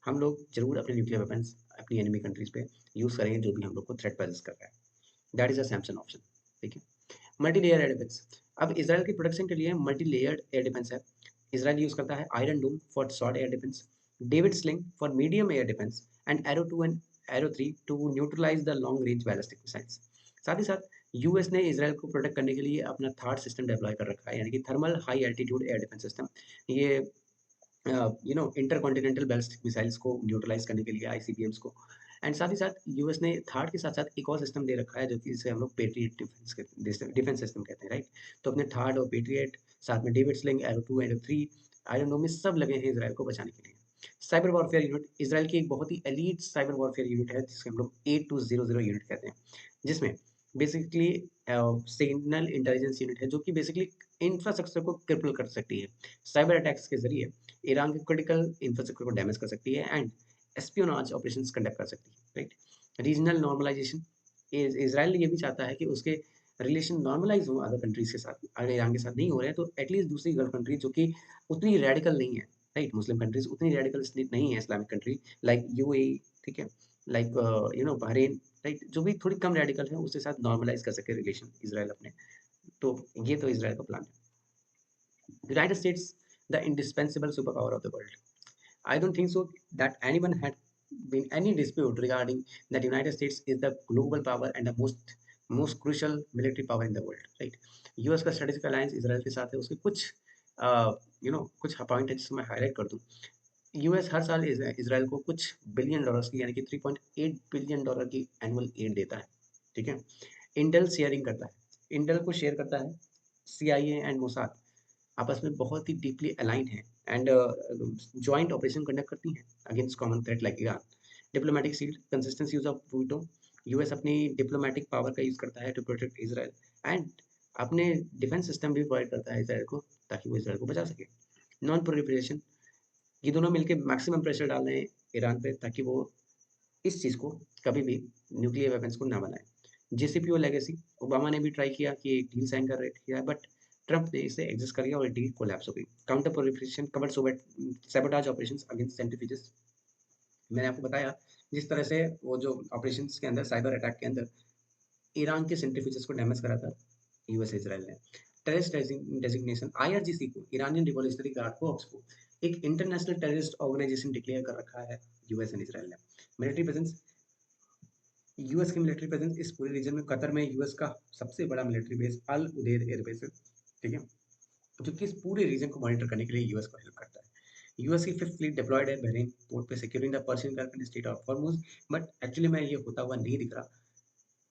हम लोग जरूर अपने न्यूक्लियर वेपन्स अपनी एनिमी कंट्रीज पे यूज करेंगे जो भी हम लोग को थ्रेट पोजेस कर रहा है। That is a Samson option, ठीक है। Multi layer air defence. अब इसराइल की प्रोटेक्शन के लिए मल्टी लेयर्ड एयर डिफेंस है। इसराइल यूज करता है Iron Dome for short air defence, David Sling for medium air defence and Arrow 2 and Arrow 3 to neutralise the long range ballistic missiles. साथ ही साथ US ने Israel को protect करने के लिए अपना थर्ड सिस्टम डेप्लॉय कर रखा है, यानी कि thermal high altitude air defence system. ये इंटरकॉन्टिनेंटल बैलिस्टिक मिसाइल्स को न्यूट्रलाइज करने के लिए, आईसीबीएम्स को। एंड साथ ही साथ यूएस ने थर्ड के साथ साथ एक और सिस्टम दे रखा है, जो कि इसे हम लोग पेट्रियट डिफेंस सिस्टम कहते हैं, राइट। तो अपने थर्ड और पेट्रियट, साथ में David Sling, Arrow 2 Arrow 3, Iron Dome में सब लगे हैं इसराइल को बचाने के लिए। Cyber warfare unit. इसराइल की एक बहुत ही एलीट साइबर वॉरफेयर यूनिट है, जिसको हम लोग 8200 यूनिट कहते हैं, जिसमें बेसिकली सिग्नल इंटेलिजेंस यूनिट है, जो कि बेसिकली इंफ्रास्ट्रक्चर को क्रिपल कर सकती है, साइबर अटैक्स के जरिए ईरान के क्रिटिकल इंफ्रास्ट्रक्चर को डैमेज कर सकती है एंड एस्पियोनाज ऑपरेशंस कंडक्ट कर सकती है, राइट। Regional normalisation. इसराइल ये भी चाहता है कि उसके रिलेशन नॉर्मलाइज हो अदर कंट्रीज के साथ। अगर ईरान के साथ नहीं हो रहे हैं तो एटलीस्ट दूसरी गल्फ कंट्री जो कि उतनी रेडिकल नहीं है, राइट, मुस्लिम कंट्रीज उतनी रेडिकल नहीं है, इस्लामिक कंट्री लाइक यूएई, ठीक है, लाइक बहरीन, राइट, जो भी थोड़ी कम रेडिकल है, उसके साथ नॉर्मलाइज कर सके रिलेशन इसराइल अपने। तो ये तो इसराइल का प्लान है। United states, the indispensable superpower of the world. I don't think so that anyone had been any dispute regarding that United States is the global power and the most crucial military power in the world, right? US का strategic alliance Israel के साथ है। उसके कुछ कुछ point है जिसको मैं हाईलाइट कर दूं। यूएस हर साल इसराइल को कुछ बिलियन डॉलर्स की, यानी कि 3.8 बिलियन डॉलर की एनुअल एड देता है, ठीक है। इंटेल शेयरिंग करता है, इंटेल को शेयर करता है सीआईए एंड मोसाद, आपस में बहुत ही डीपली अलाइंड हैं एंड जॉइंट ऑपरेशन कंडक्ट करती हैं against common threat like Iran. Diplomatic seat, consistent use of veto. US अपनी डिप्लोमेटिक पावर का यूज करता है टू प्रोटेक्ट इसराइल एंड अपने डिफेंस सिस्टम भी प्रोवाइड करता है इसराइल को, ताकि वो इसराइल को बचा सके। Non proliferation. ये दोनों मिलकर मैक्सिमम प्रेशर डाल रहे हैं ईरान पे, ताकि वो इस चीज़ को कभी भी न्यूक्लियर वेपन्स को ना बनाए। जेसीपीओ लेगेसी। ओबामा ने भी ट्राई किया कि एक डील साइन कर रहे किया, बट ट्रंप ने इसे एग्जिस्ट कर लिया और डील कोलैप्स हो गई। Counter proliferation covered sabotage operations against centrifuges. मैंने आपको बताया जिस तरह से वो जो ऑपरेशंस के अंदर, साइबर अटैक के अंदर ईरान के सेंट्रीफ्यूजेस को डैमेज करा था यूएस इसराइल ने। टेररिस्ट डेजिग्नेशन आईआरजीसी को, ईरानियन रिवॉल्यूशनरी गार्ड कोर्प्स को एक इंटरनेशनल टेररिस्ट ऑर्गेनाइजेशन डिक्लेयर कर रखा है यूएस एंड इसराइल ने। मिलिट्री प्रेजेंस, यूएस की मिलिट्री प्रेजेंस इस पूरे रीजन में, कतर में यूएस का सबसे बड़ा मिलिट्री बेस अल उदेद एयरबेस है, ठीक है, जो कि इस पूरे रीजन को मॉनिटर करने के लिए यूएस को हेल्प करता है। यूएस की फिफ्थ फ्लीट डिप्लॉयड है बहरीन पोर्ट पे securing the Persian Gulf and state of Hormuz, but actually में ये होता हुआ नहीं दिख रहा।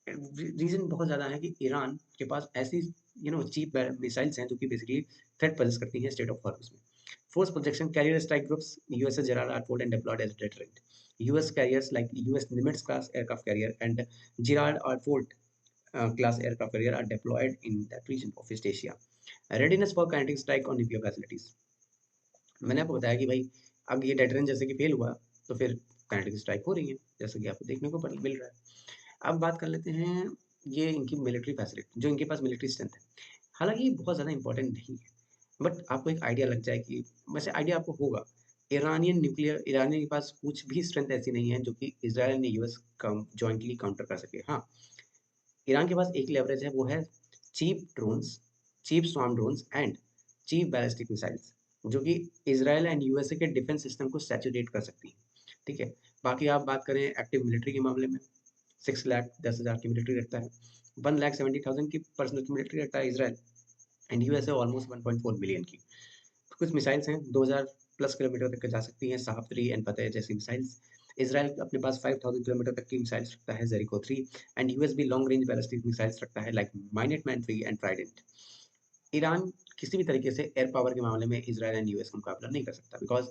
रीजन बहुत ज़्यादा है कि ईरान के पास ऐसी चीप मिसाइल्स हैं जो कि बेसिकली थ्रेट पोजेस करती हैं स्टेट ऑफ हॉर्मुज में। Force projection carrier strike groups, USS Gerald R. Ford and deployed as deterrent. US carriers like US Nimitz class aircraft carrier and Gerald R. Ford class aircraft carrier are deployed in that region of East Asia. Readiness for kinetic strike on nuclear facilities. मैंने आपको बताया कि भाई अब ये deterrent जैसे कि fail हुआ तो फिर काइनेटिक स्ट्राइक हो रही है, जैसे कि आपको देखने को मिल रहा है। अब बात कर लेते हैं ये इनकी मिलिट्री फैसिलिटी, जो इनके पास मिलिट्री स्ट्रेंथ है। हालांकि ये बहुत ज़्यादा इंपॉर्टेंट नहीं है, बट आपको एक आइडिया लग जाए कि, वैसे आइडिया आपको होगा, ईरानियन के पास कुछ भी स्ट्रेंथ ऐसी नहीं है जो कि इजराइल ने यूएस जॉइंटली काउंटर कर सके। हाँ, ईरान के पास एक लेवरेज है, वो है cheap drones, cheap swarm drones and cheap ballistic missiles, जो कि इजराइल एंड यूएसए के डिफेंस सिस्टम को सैचुरेट कर सकती है, ठीक है। बाकी आप बात करें एक्टिव मिलिट्री के मामले में, 6,10,000 की मिलिट्री रखता है, 1,70,000 की पर्सनल की मिलिट्री रखता है Israel, and USA almost 1.4 million की। कुछ मिसाइल्स हैं 2000 प्लस किलोमीटर तक जा सकती हैं, साहब 3 एंड फतेह जैसी मिसाइल्स। इजराइल अपने पास 5000 किलोमीटर तक की मिसाइल्स रखता है, जेरिको 3, एंड यूएस भी लॉन्ग रेंज बैलिस्टिक मिसाइल्स रखता है like Minuteman 3 and Trident. Iran किसी भी तरीके से एयर पावर के मामले में इजराइल एंड यूएस का मुकाबला नहीं कर सकता, बिकॉज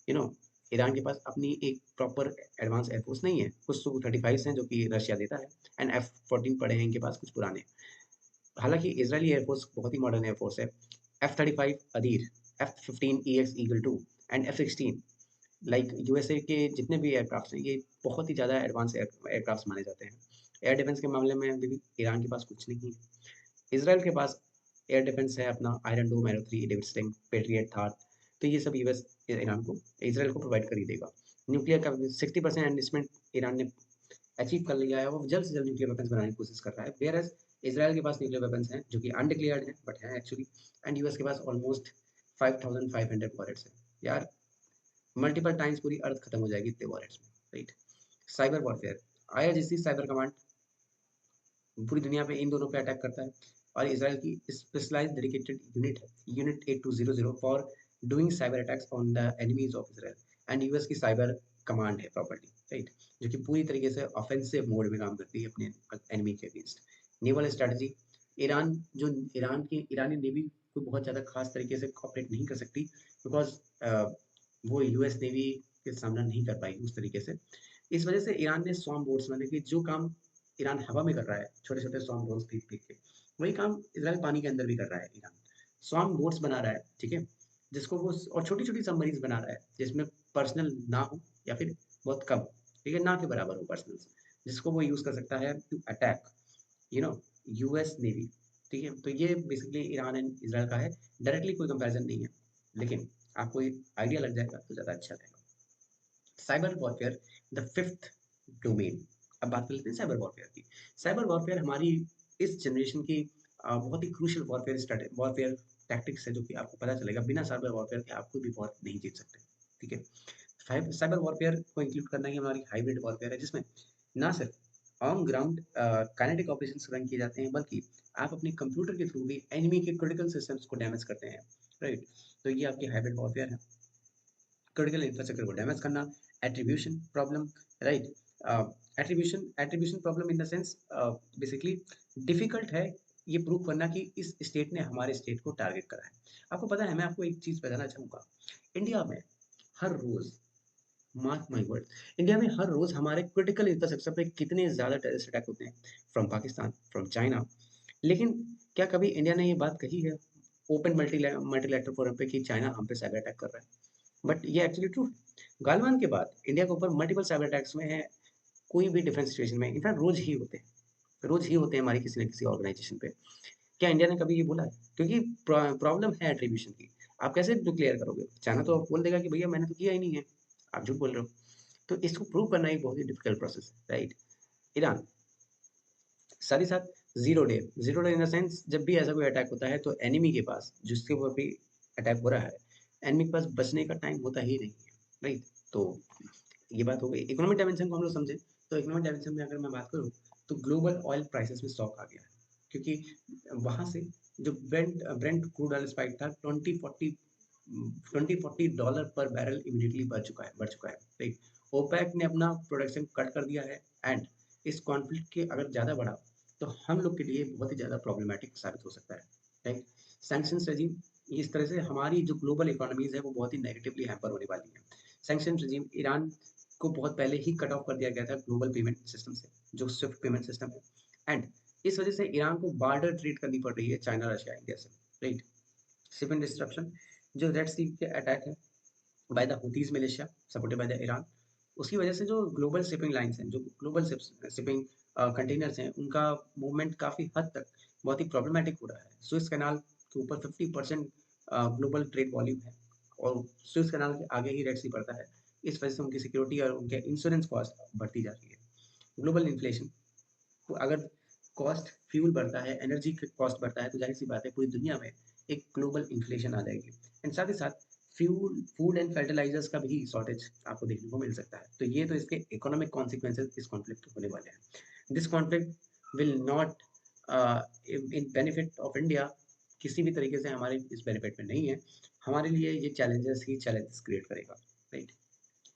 यू नो ईरान के पास अपनी एक प्रॉपर एडवांस एयरफोर्स नहीं है। कुछ Su-35 हैं जो कि रशिया देता है, एंड F-14 पड़े हैं इनके पास कुछ पुराने। हालांकि इजरायली एयरफोर्स बहुत ही मॉडर्न एयरफोर्स है। F-35 अदीर, F-15EX eagle 2 and F-16 like USA के जितने भी एयरक्राफ्ट हैं, ये बहुत ही ज़्यादा एडवांस एयरक्राफ्ट माने जाते हैं। एयर डिफेंस के मामले में भी ईरान के पास कुछ नहीं है। इसराइल के पास एयर डिफेंस है अपना Iron Dome, Arrow 3, David Sling, Patriot, थार, तो ये सब यूएस ईरान को, इसराइल को प्रोवाइड कर ही देगा। न्यूक्लियर का 60% एनलिस्टमेंट ईरान ने अचीव कर लिया है, वो जल्द से जल्द न्यूक्लियर वेपन्स बनाने की कोशिश कर रहा है। वेयर एज इजराइल के पास न्यूक्लियर वेपन्स हैं जो कि अनडिक्लेयर्ड हैं बट हैं एक्चुअली, एंड यूएस के पास ऑलमोस्ट 5500 वॉलेट्स हैं। यार मल्टीपल टाइम्स पूरी अर्थ खत्म हो जाएगी इतने वॉलेट्स में, right. Cyber warfare, IRGC cyber command पूरी दुनिया पे इन दोनों पे अटैक करता है, और इसराइल की स्पेशलाइज्ड डेडिकेटेड यूनिट है, unit 8200 for doing cyber attacks on the enemies of Israel, and US की साइबर कमांड है प्रॉपर्टी, राइट, जो कि पूरी तरीके से ऑफेंसिव मोड में काम करती है अपने एनिमी के अगेंस्ट। नेवल स्ट्रैटेजी, ईरान जो ईरानी नेवी कोई बहुत ज़्यादा खास तरीके से कॉपरेट नहीं कर सकती, बिकॉज वो यूएस नेवी के सामना नहीं कर पाई उस तरीके से। इस वजह से ईरान ने स्वॉर्म बोट्स, मतलब कि जो काम ईरान हवा में कर रहा है, छोटे छोटे स्वॉर्म बोट्स खरीद खरीद के, वही काम इसराइल पानी के अंदर भी कर रहा है। ईरान स्वॉर्म बोट्स बना रहा है, ठीक है, जिसको वो, और छोटी छोटी सबमरीन्स बना रहा है जिसमें पर्सनल ना हो या फिर बहुत कम, ठीक है, ना के बराबर हो पर्सनल, जिसको वो यूज़ कर सकता है to attack you know US navy, ठीक है। तो ये बेसिकली ईरान एंड इसराइल का है, डायरेक्टली कोई कंपैरिजन नहीं है, लेकिन आपको एक आइडिया लग जाएगा तो ज़्यादा अच्छा रहेगा। Cyber warfare, the fifth domain. अब बात कर लेते हैं साइबर वॉरफेयर की। साइबर वॉरफेयर हमारी इस जनरेशन की बहुत ही क्रूशियल वॉरफेयर टैक्टिक्स है, जो कि आपको पता चलेगा बिना साइबर वॉरफेयर के आप कोई भी वॉर नहीं जीत सकते, ठीक है। साइबर वॉरफेयर को इंक्लूड करना ही हमारी हाइब्रिड वॉरफेयर है, जिसमें ना सिर्फ on ground kinetic operations run किए जाते हैं, बल्कि आप अपने कंप्यूटर के थ्रू भी एनिमी के क्रिटिकल सिस्टम्स को डैमेज करते हैं, राइट। तो ये आपकी हाइब्रिड वॉरफेयर है, क्रिटिकल इंफ्रास्ट्रक्चर को डैमेज करना, attribution problem, right. Attribution problem in the sense basically difficult है ये प्रूव करना कि इस स्टेट ने हमारे स्टेट को टारगेट करा है। आपको पता है, मैं आपको एक चीज़ बताना चाहूँगा, इंडिया में हर रोज़, मार्क माई वर्ड, इंडिया में हर रोज़ हमारे क्रिटिकल इंफ्रास्ट्रक्चर पे कितने ज़्यादा टेररिस्ट अटैक होते हैं, फ्रॉम पाकिस्तान, फ्रॉम चाइना। लेकिन क्या कभी इंडिया ने ये बात कही है ओपन मल्टीलैटरल फोरम पे कि चाइना हम पे साइबर अटैक कर रहा है? बट ये एक्चुअली ट्रू है। गालवान के बाद इंडिया के ऊपर मल्टीपल साइबर अटैक्स में है, कोई भी डिफेंस सिचुएशन में, इनफैक्ट रोज ही होते हैं हमारी किसी न किसी ऑर्गेनाइजेशन पे। क्या इंडिया ने कभी ये बोला है? क्योंकि प्रॉब्लम है एट्रीब्यूशन की। आप कैसे क्लियर करोगे? चाइना तो बोल देगा कि भैया मैंने तो किया ही नहीं है, आप झूठ बोल रहे हो। तो इसको प्रूव करना एक बहुत ही डिफिकल्ट प्रोसेस है, राइट। ईरान, साथ ही साथ zero day in the sense जब भी ऐसा कोई अटैक होता है तो एनिमी के पास जिसके ऊपर भी अटैक हो रहा है, एनिमी के पास बचने का टाइम होता ही नहीं है, राइट? तो ये बात हो गई। इकोनॉमिक डायमेंशन को हम लोग समझें, तो इकोनॉमिक डायमेंशन में अगर मैं बात करूँ, तो ग्लोबल ऑयल प्राइसेज़ में शॉक आ गया है। क्योंकि वहाँ से जो ब्रेंट क्रूड ऑयल स्पाइक था 20-40 डॉलर पर बैरल इमीडिएटली बढ़ चुका है, राइट? ओपेक ने अपना प्रोडक्शन कट कर दिया है एंड इस कॉन्फ्लिक्ट के अगर ज़्यादा बढ़ा, तो हम लोग के लिए बहुत ही ज़्यादा प्रॉब्लमैटिक साबित हो सकता है, राइट? सैंक्शंस रेजिम इस तरह से हमारी जो ग्लोबल इकोनॉमीज़ है, वो बहुत ही नेगेटिवली हैम्पर होने वाली है। सैंक्शन रेजिम ईरान को बहुत पहले ही कट ऑफ कर दिया गया था ग्लोबल पेमेंट सिस्टम से, जो स्विफ्ट पेमेंट सिस्टम है एंड इस वजह से ईरान को बार्टर ट्रीट करनी पड़ रही है चाइना, रशिया, इंडिया से, राइट? शिपिंग डिस्ट्रप्शन, जो रेड सी के अटैक है by the हुतीज militia supported by the Iran, उसकी वजह से जो ग्लोबल शिपिंग लाइन्स हैं, जो ग्लोबल शिपिंग कंटेनर्स हैं, उनका मूवमेंट काफ़ी हद तक बहुत ही प्रॉब्लमैटिक हो रहा है। सुएज़ कैनाल के ऊपर 50% ग्लोबल ट्रेड वॉल्यूम है और सुएज़ कैनाल के आगे ही रेड सी पड़ता है। इस वजह से उनकी सिक्योरिटी और उनके इंश्योरेंस कॉस्ट बढ़ती जा रही है। ग्लोबल इन्फ्लेशन, तो अगर कॉस्ट फ्यूल बढ़ता है, एनर्जी कॉस्ट बढ़ता है, तो जाहिर सी बात है पूरी दुनिया में एक ग्लोबल इन्फ्लेशन आ जाएगी एंड साथ ही साथ फ्यूल फूड एंड फर्टिलाइजर्स का भी शॉर्टेज आपको देखने को मिल सकता है। तो ये तो इसके इकोनॉमिक कॉन्सिक्वेंसेज इस कॉन्फ्लिक्ट के होने वाले हैं। This conflict will not in benefit of India, किसी भी तरीके से हमारे इस बेनिफिट में नहीं है। हमारे लिए ये चैलेंजेस ही चैलेंजेस क्रिएट करेगा, राइट?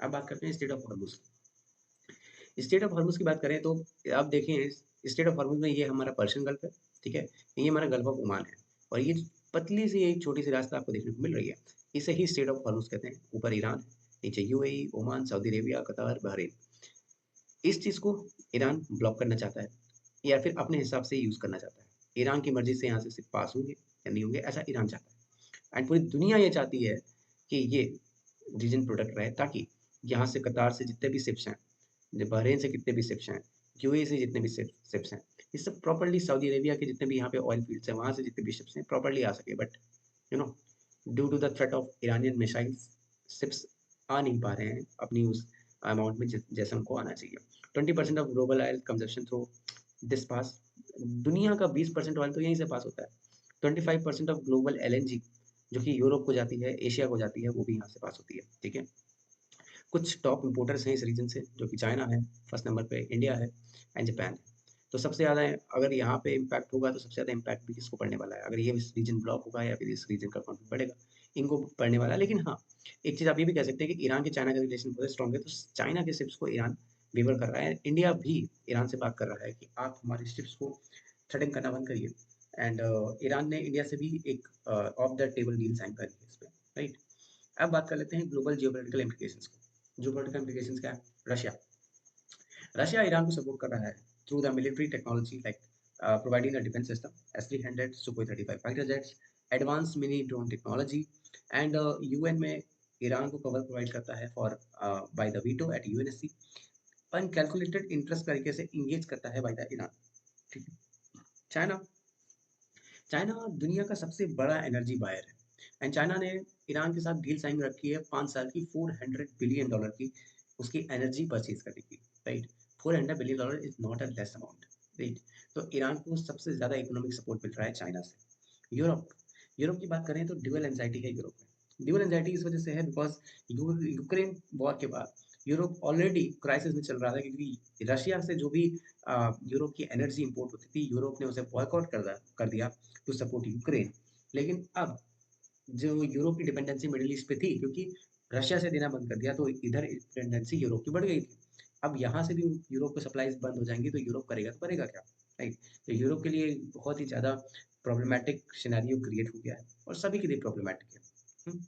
अब बात करते हैं स्टेट ऑफ हॉर्मुज की। स्टेट ऑफ हॉर्मुज की बात करें तो आप देखें, स्टेट ऑफ हॉर्मुज में ये हमारा पर्शियन गल्फ है, ठीक है? ये हमारा गल्फ ऑफ ओमान है और ये पतली सी एक छोटी सी रास्ता आपको देखने को मिल रही है, इसे ही स्टेट ऑफ हॉर्मुज कहते हैं। ऊपर ईरान है, नीचे यूएई, ओमान, सऊदी अरेबिया, कतार, बहरीन। इस चीज़ को ईरान ब्लॉक करना चाहता है या फिर अपने हिसाब से यूज़ करना चाहता है। ईरान की मर्ज़ी से यहाँ से सिर्फ पास होंगे या नहीं होंगे, ऐसा ईरान चाहता है एंड पूरी दुनिया ये चाहती है कि ये रीजन प्रोटेक्ट रहे, ताकि यहाँ से कतार से जितने भी शिप्स हैं, जो बहरीन से कितने भी शिप्स हैं, यूएई से जितने भी शिप्स हैं, ये सब प्रॉपर्ली सऊदी अरेबिया के जितने भी यहाँ पे ऑयल फील्ड्स हैं, वहाँ से जितने भी शिप्स हैं, प्रॉपर्ली आ सके। But you know, due to the threat of Iranian missiles, ships आ नहीं पा रहे हैं अपनी उस अमाउंट में जैसे उनको आना चाहिए। 20% of global oil consumption through this pass, दुनिया का 20% ऑयल तो यहीं से पास होता है। 25% ऑफ ग्लोबल एलएनजी जो कि यूरोप को जाती है, एशिया को जाती है, वो भी यहाँ से पास होती है, ठीक है? कुछ टॉप इंपोर्टर्स हैं इस रीजन से, जो कि चाइना है, फर्स्ट नंबर पे इंडिया है एंड जापान है। तो सबसे ज़्यादा अगर यहाँ पे इम्पैक्ट होगा तो सबसे ज़्यादा इम्पैक्ट भी किसको पड़ने वाला है? अगर ये इस रीजन ब्लॉक होगा या फिर इस रीजन का कॉन्फ्लिक्ट बढ़ेगा, इनको पड़ने वाला है। लेकिन हाँ, एक चीज़ आप ये भी कह सकते हैं कि ईरान के चाइना का रिलेशन बहुत स्ट्रॉन्ग है, तो चाइना के शिप्स को ईरान फेवर कर रहा है। इंडिया भी ईरान से बात कर रहा है कि आप हमारे शिप्स को थ्रेटन करना बंद करिए एंड ईरान ने इंडिया से भी एक off the table deal sign करी है इस पे, राइट? अब बात कर लेते हैं ग्लोबल जियोपॉलिटिकल इम्प्लीकेशंस को। जियोपॉलिटिकल इम्प्लीकेशंस क्या है? रशिया रशिया ईरान को सपोर्ट कर रहा है through the military technology like providing a defence system, S-300 Sukhoi 35 fighter jets, advance mini drone technology and UN में ईरान को कवर प्रोवाइड करता है for by the veto at UNSC. Uncalculated interest तरीके से engage करता है by the Iran, ठीक है? चाइना चाइना दुनिया का सबसे बड़ा एनर्जी बायर है एंड चाइना ने ईरान के साथ डील साइन रखी है 5 साल की, $400 बिलियन की उसकी एनर्जी परचेज करने की, right? $400 billion is not a less amount, right? तो ईरान को सबसे ज़्यादा इकोनॉमिक सपोर्ट मिल रहा है चाइना से। यूरोप यूरोप की बात करें तो ड्यूअल एंजाइटी है यूरोप में। ड्यूअल एंजाइटी इस वजह से है बिकॉज यूक्रेन वॉर के बाद यूरोप ऑलरेडी क्राइसिस में चल रहा था, क्योंकि रशिया से जो भी यूरोप की एनर्जी इंपोर्ट होती थी, यूरोप ने उसे बॉयकॉट कर दिया टू सपोर्ट यूक्रेन। लेकिन अब जो यूरोप की डिपेंडेंसी मिडिल ईस्ट पे थी, क्योंकि रशिया से देना बंद कर दिया, तो इधर डिपेंडेंसी यूरोप की बढ़ गई थी। अब यहाँ से भी यूरोप को सप्लाईज बंद हो जाएंगी, तो यूरोप करेगा तो करेगा क्या, राइट? तो यूरोप के लिए बहुत ही ज़्यादा प्रॉब्लमैटिक सिनेरियो क्रिएट हो गया है और सभी के लिए प्रॉब्लमैटिक है। हम्म।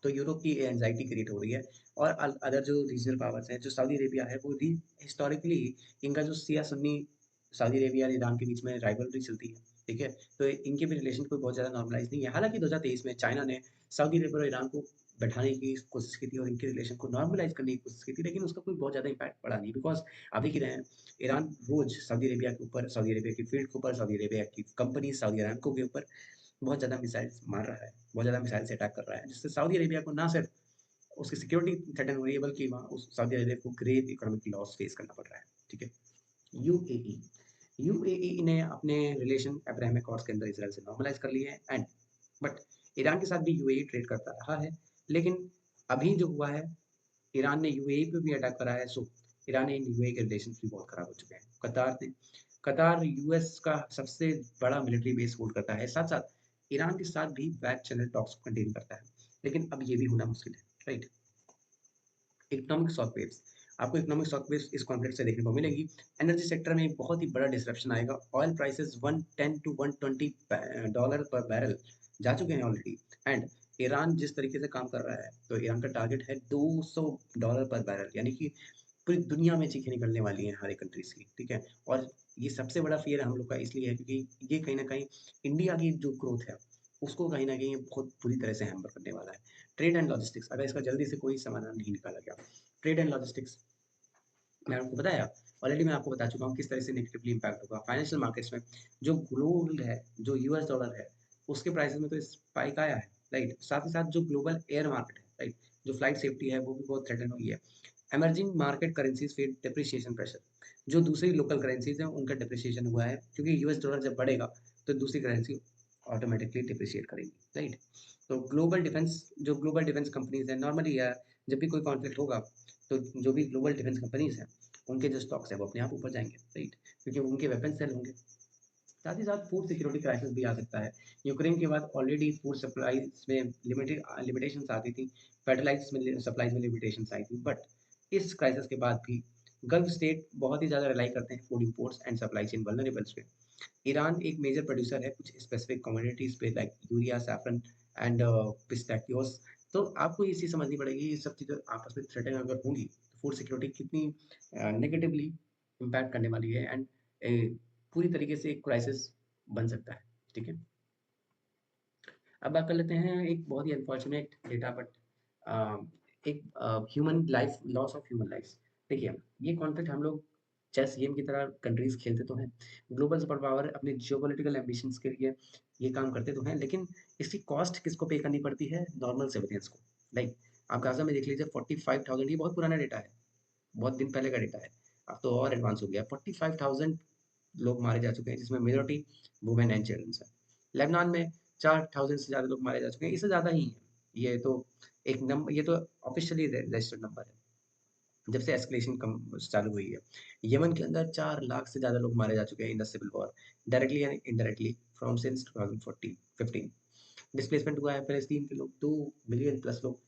तो यूरोप की एंजाइटी क्रिएट हो रही है और अदर जो रीजनल पावर्स हैं, जो सऊदी अरेबिया है, वो हिस्टोरिकली इनका जो शिया सुन्नी, सऊदी अरेबिया और ईरान के बीच में राइवलरी चलती है, ठीक है? तो इनके भी रिलेशन कोई बहुत ज़्यादा नॉर्मलाइज नहीं है। हालांकि 2023 में चाइना ने सऊदी अरेबिया और ईरान को बैठाने की कोशिश की थी और इनके रिलेशन को नॉर्मलाइज करने की कोशिश की थी, लेकिन उसका कोई बहुत ज़्यादा इम्पैक्ट पड़ा नहीं, बिकॉज आप देख ही रहे हैं ईरान रोज सऊदी अरेबिया के ऊपर, सऊदी अरेबिया की फील्ड के ऊपर, सऊदी अरेबिया की कंपनी, सऊदी अरामको के ऊपर बहुत ज़्यादा मिसाइल्स मार रहा है, बहुत ज़्यादा मिसाइल से अटैक कर रहा है, जिससे सऊदी अरेबिया को ना सिर्फ उसकी सिक्योरिटी थ्रेटन हो रही है, बल्कि वहाँ उस सऊदी अरेबिया को ग्रेव इकोनॉमिक लॉस फेस करना पड़ रहा है, ठीक है? यूएई यूएई ने अपने रिलेशन अब्राहम अकॉर्ड्स के अंदर इसराइल से नॉर्मलाइज कर लिए हैं एंड बट ईरान के साथ भी यूएई ट्रेड करता रहा है। लेकिन अभी जो हुआ है, ईरान ने यूएई पे भी अटैक करा है, सो ईरान एंड यूएई के रिलेशन भी बहुत खराब हो चुके हैं। कतार यूएस का सबसे बड़ा मिलिट्री बेस होल्ड करता है, साथ साथ ईरान के साथ भी बैक चैनल टॉक्स को कंटिन्यू करता है। लेकिन अब ये भी होना मुश्किल है, राइट। इकोनॉमिक शॉक वेव्स, आपको इकोनॉमिक शॉक वेव्स इस कॉन्फ्लिक्ट से देखने को मिलेगी। एनर्जी सेक्टर में एक बहुत ही बड़ा डिसरप्शन आएगा। ऑयल प्राइसेस 110 टू 120 डॉलर पर बैरल जा चुके हैं ऑलरेडी। एंड ईरान जिस तरीके से काम कर रहा है, तो ईरान का टारगेट है 200 डॉलर पर बैरल, यानी कि पूरी दुनिया में चीखें निकलने वाली हैं हर एक कंट्रीज की, ठीक है। और ये सबसे बड़ा फियर हम लोग का इसलिए है क्योंकि ये कहीं ना कहीं इंडिया की जो ग्रोथ है उसको कहीं ना कहीं बहुत बुरी तरह से हैम्पर करने वाला है। ट्रेड एंड लॉजिस्टिक्स, अगर इसका जल्दी से कोई समाधान नहीं निकाला गया, ट्रेड एंड लॉजिस्टिक्स मैंने आपको बताया, ऑलरेडी मैं आपको बता चुका हूँ किस तरह से नेगेटिवली इम्पैक्ट होगा फाइनेंशियल मार्केट्स में। जो ग्लोबल है, जो यूएस डॉलर है, उसके प्राइसेस में तो स्पाइक आया है, राइट। साथ ही साथ जो ग्लोबल एयर मार्केट है, राइट, जो फ्लाइट सेफ्टी है वो भी बहुत थ्रेटन हुई है। Emerging market currencies face depreciation pressure, जो दूसरी लोकल करेंसीज हैं उनका डिप्रिसिएशन हुआ है, क्योंकि यूएस डॉलर जब बढ़ेगा तो दूसरी करेंसी ऑटोमेटिकली डिप्रिशिएट करेगी, राइट। तो ग्लोबल डिफेंस कंपनीज है, नॉर्मली यार जब भी कोई कॉन्फ्लिक्ट होगा तो जो भी ग्लोबल डिफेंस कंपनीज हैं उनके जो स्टॉक्स है वो अपने आप ऊपर जाएंगे, राइट, क्योंकि उनके वेपन सेल होंगे। साथ ही साथ फूड सिक्योरिटी क्राइसिस भी आ सकता है। यूक्रेन के बाद ऑलरेडी फूड सप्लाईज में लिमिटेशंस आती थी, फर्टिलाइजर्स में सप्लाईज में लिमिटेशंस आई थी, बट इस क्राइसिस के बाद भी गल्फ स्टेट बहुत ही ज़्यादा रिलाई करते हैं food imports and supply chain vulnerables पे। ईरान एक मेजर प्रोड्यूसर है कुछ स्पेसिफिक कमोडिटीज पे like urea, saffron and pistachios. तो आपको ये चीज़ समझनी पड़ेगी, ये सब चीज़ें आपस में थ्रेटन अगर होंगी तो फूड सिक्योरिटी कितनी नेगेटिवली इम्पैक्ट करने वाली है एंड पूरी तरीके से एक क्राइसिस बन सकता है, ठीक है। अब बात कर लेते हैं एक बहुत ही अनफॉर्चुनेट डेटा, बट एक human life, loss of human life. देखिए, ये कॉन्फ्लिक्ट हम लोग चेस गेम की तरह कंट्रीज खेलते तो हैं, ग्लोबल सुपर पावर अपने जियोपॉलिटिकल एम्बिशंस के लिए ये काम करते तो हैं, लेकिन इसकी कॉस्ट किसको पे करनी पड़ती है? नॉर्मल सिविलियंस को। लाइक आप गाजा में देख लीजिए, 45,000, ये बहुत पुराना डेटा है, बहुत दिन पहले का डेटा है, अब तो और एडवांस हो गया। 45,000 लोग मारे जा चुके हैं, जिसमें मेजोरिटी वुमेन एंड चिल्ड्रंस है। लेबनान में 4,000 से ज़्यादा लोग मारे जा चुके हैं, इससे ज़्यादा ही है। ये तो एक नंबर, ये तो ऑफिशियली रजिस्टर्ड नंबर है जब से एस्केलेशन कम चालू हुई है। यमन के अंदर 4 लाख से ज़्यादा लोग मारे जा चुके हैं in the civil war, directly and indirectly from since 2015। Displacement हुआ है, फ़लस्तीन के लोग 2 मिलियन प्लस लोग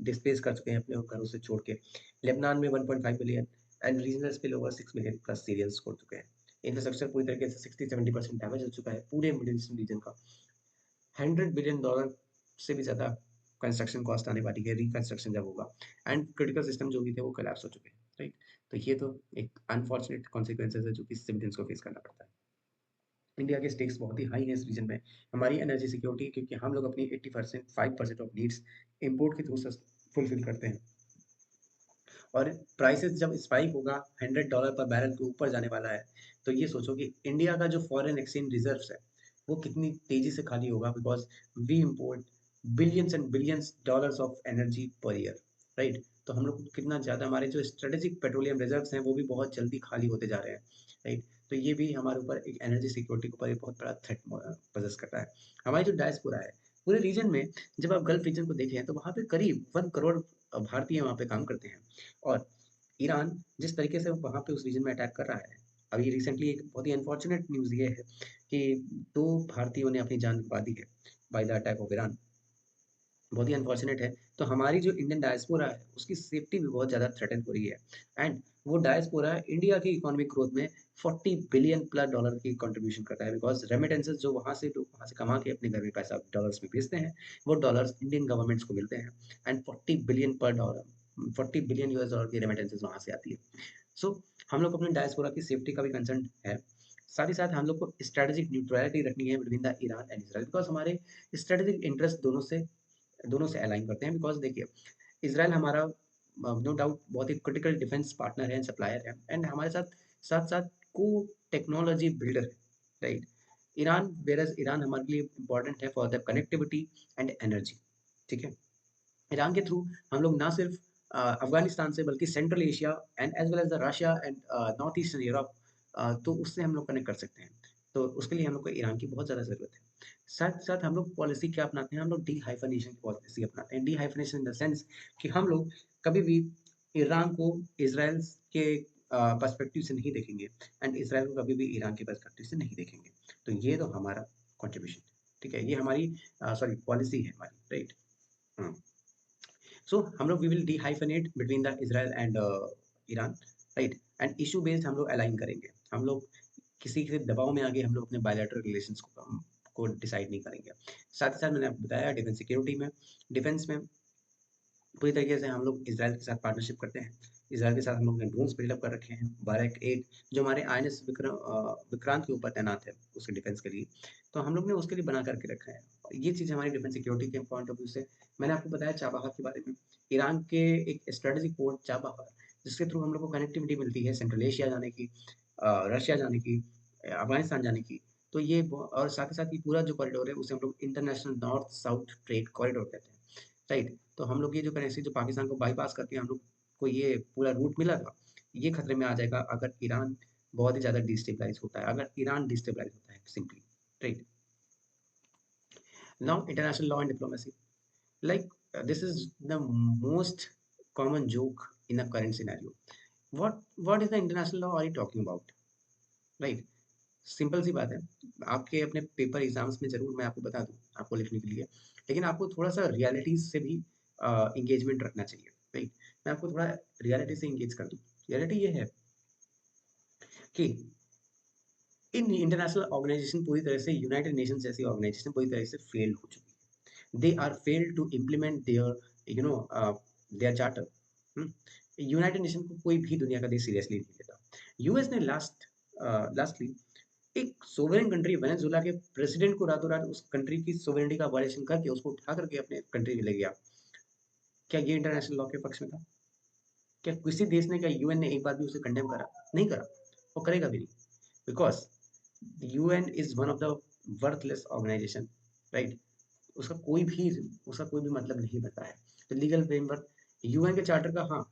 डिस्प्लेस कर चुके हैं अपने घरों से छोड़ के। लेबनान में 1.5 million and regional spill over 6 million plus Syrians छोड़ चुके हैं। इंफ्रास्ट्रक्चर पूरी तरीके से 60-70% डैमेज हो चुका है पूरे मिडिल ईस्ट रीजन का। $100 बिलियन से भी ज़्यादा कंस्ट्रक्शन कॉस्ट आने वाली है रिकंस्ट्रक्शन जब होगा, एंड क्रिटिकल सिस्टम जो भी थे वो कोलैप्स हो चुके हैं, राइट। तो ये तो एक अनफॉर्चुनेट कॉन्सिक्वेंसेस है जो कि सिविलियंस को फेस करना पड़ता है। इंडिया के स्टेक्स बहुत ही हाई है इस रीजन में। हमारी एनर्जी सिक्योरिटी, क्योंकि हम लोग अपनी 80% 5% ऑफ नीड्स इंपोर्ट के थ्रू फुलफिल करते हैं, और प्राइसेस जब स्पाइक होगा $100 पर बैरल के ऊपर जाने वाला है, तो ये सोचो कि इंडिया का जो फॉरेन एक्सचेंज रिजर्व्स है वो कितनी तेजी से खाली होगा, because we import billions and billions dollars of energy per year, right. तो हम लोग कितना ज़्यादा, हमारे जो स्ट्रेटेजिक पेट्रोलियम रिजर्व्स हैं वो भी बहुत जल्दी खाली होते जा रहे हैं, राइट। तो ये भी हमारे ऊपर एक एनर्जी सिक्योरिटी के ऊपर एक बहुत बड़ा थ्रेट पोजेस करता है। हमारी जो डायस्पोरा है पूरे रीजन में, जब आप गल्फ रीजन को देखें तो वहाँ पे करीब 1 करोड़ भारतीय वहाँ पे काम करते हैं। और ईरान जिस तरीके से वहाँ पे उस रीजन में अटैक कर रहा है, अभी रिसेंटली एक बहुत ही अनफॉर्चुनेट न्यूज़ ये है कि 2 भारतीयों ने अपनी जान गँवा दी है by the attack of Iran. बहुत ही अनफॉर्चुनेट है। तो हमारी जो इंडियन डायस्पोरा है उसकी सेफ्टी भी बहुत ज़्यादा थ्रेटन हो रही है, एंड वो डायस्पोरा इंडिया की इकोनॉमिक ग्रोथ में 40 बिलियन प्लस डॉलर की कंट्रीब्यूशन करता है, बिकॉज रेमिटेंसेस जो वहाँ से लोग वहाँ से कमा के अपने घर में पैसा डॉलर्स में भेजते हैं, वो डॉलर्स इंडियन गवर्नमेंट्स को मिलते हैं, एंड 40 बिलियन यूएस डॉलर की रेमिटेंसेस वहाँ से आती है। सो हम लोग अपने डायस्पोरा की सेफ्टी का भी कंसर्न है। साथ ही साथ हम लोग को स्ट्रेटेजिक न्यूट्रलिटी रखनी है between the Iran and Israel, because हमारे स्ट्रेटेजिक इंटरेस्ट दोनों से अलाइन करते हैं। बिकॉज देखिए, इसराइल हमारा नो डाउट बहुत ही क्रिटिकल डिफेंस पार्टनर है एंड सप्लायर है, एंड हमारे साथ साथ साथ को टेक्नोलॉजी बिल्डर है, राइट। ईरान हमारे लिए इंपॉर्टेंट है for the connectivity and energy, ठीक है। ईरान के थ्रू हम लोग ना सिर्फ अफगानिस्तान से बल्कि central Asia and as well as the Russia and north eastern Europe तो उससे हम लोग कनेक्ट कर सकते हैं। तो उसके लिए हम लोग को ईरान की बहुत ज़्यादा ज़रूरत है। साथ ही साथ हम लोग पॉलिसी क्या अपनाते हैं, हम लोग डी-हाइफ़नेशन की पॉलिसी अपनाते हैं। डी-हाइफ़नेशन इन द सेंस कि हम लोग कभी भी ईरान को इज़राइल के पर्सपेक्टिव से नहीं देखेंगे एंड इज़राइल को कभी भी ईरान के पर्सपेक्टिव से नहीं देखेंगे। तो ये तो हमारा कंट्रीब्यूशन, ठीक है? ये हमारी सॉरी पॉलिसी है हमारी, राइट? हुँ। सो हम लोग we will dehyphenate between the Israel and Iran, right? And issue based हम लोग अलाइन करेंगे। हम लोग किसी के दबाव में आके हम लोग अपने बायलैटरल रिलेशंस को डिसाइड नहीं करेंगे। साथ ही साथ मैंने आपको बताया डिफेंस सिक्योरिटी में, डिफेंस में पूरी तरीके से हम लोग इज़राइल के साथ पार्टनरशिप करते हैं। इज़राइल के साथ हम लोग ने ड्रोन्स बिल्डअप कर रखे हैं। बाराक 8 जो हमारे आईएनएस विक्रांत के ऊपर तैनात है, उसके डिफेंस के लिए। तो हम लोग ने उसके लिए बना करके रखा है। ये चीज़ हमारी डिफेंस सिक्योरिटी के पॉइंट ऑफ व्यू से मैंने आपको बताया चाबहार के बारे में। ईरान के एक स्ट्रेटेजिक पोर्ट चाबहार, जिसके थ्रू हम लोग को कनेक्टिविटी मिलती है सेंट्रल एशिया जाने की, रशिया जाने की, अफ़गानिस्तान जाने की। तो ये ब और साथ ही साथ ये पूरा जो कॉरिडोर है, उसे हम लोग international north south trade corridor कहते हैं। राइट? तो हम लोग ये जो करेंसी जो पाकिस्तान को बाईपास करके हम लोग को ये पूरा रूट मिला था, ये खतरे में आ जाएगा अगर ईरान बहुत ही ज़्यादा डिस्टेबलाइज़ होता है, अगर ईरान डिस्टेबलाइज़ होता है simply, right? Now international law and diplomacy, like this is the most common joke in a current scenario. What is the international law are you talking about? Right? Simple सी बात है। आपके अपने पेपर एग्ज़ाम्स में ज़रूर मैं आपको बता दूँ, आपको लिखने के लिए, लेकिन आपको थोड़ा-सा रियलिटीज़ से भी एंगेजमेंट रखना चाहिए, राइट? मैं आपको थोड़ा रियलिटी से एंगेज कर दूँ। रियलिटी ये है कि इन इंटरनेशनल ऑर्गनाइज़ेशन पूरी तरह से यूनाइटेड नेशंस जैसी ऑर्गनाइज़ेशन पूरी तरह से फेल हो चुकी है। They are failed to implement their you know their charter. United Nation को कोई भी दुनिया का देश सीरियसली नहीं लेता। यूएस ने लास्टली एक सोवरेन कंट्री वेनेजुएला के प्रेसिडेंट को रातों-रात उस कंट्री की सोवरेनिटी का वायलेशन करके उसको उठा करके अपने कंट्री में ले गया। क्या ये इंटरनेशनल लॉ के पक्ष में था? क्या किसी देश ने, क्या यूएन ने एक बार भी उसे कंडेम करा? नहीं करा, और करेगा भी नहीं। Because UN is one of the worthless organisation, right? उसका कोई भी उसका कोई भी मतलब नहीं बनता है। तो लीगल फ्रेमवर्क यूएन के चार्टर का, हाँ,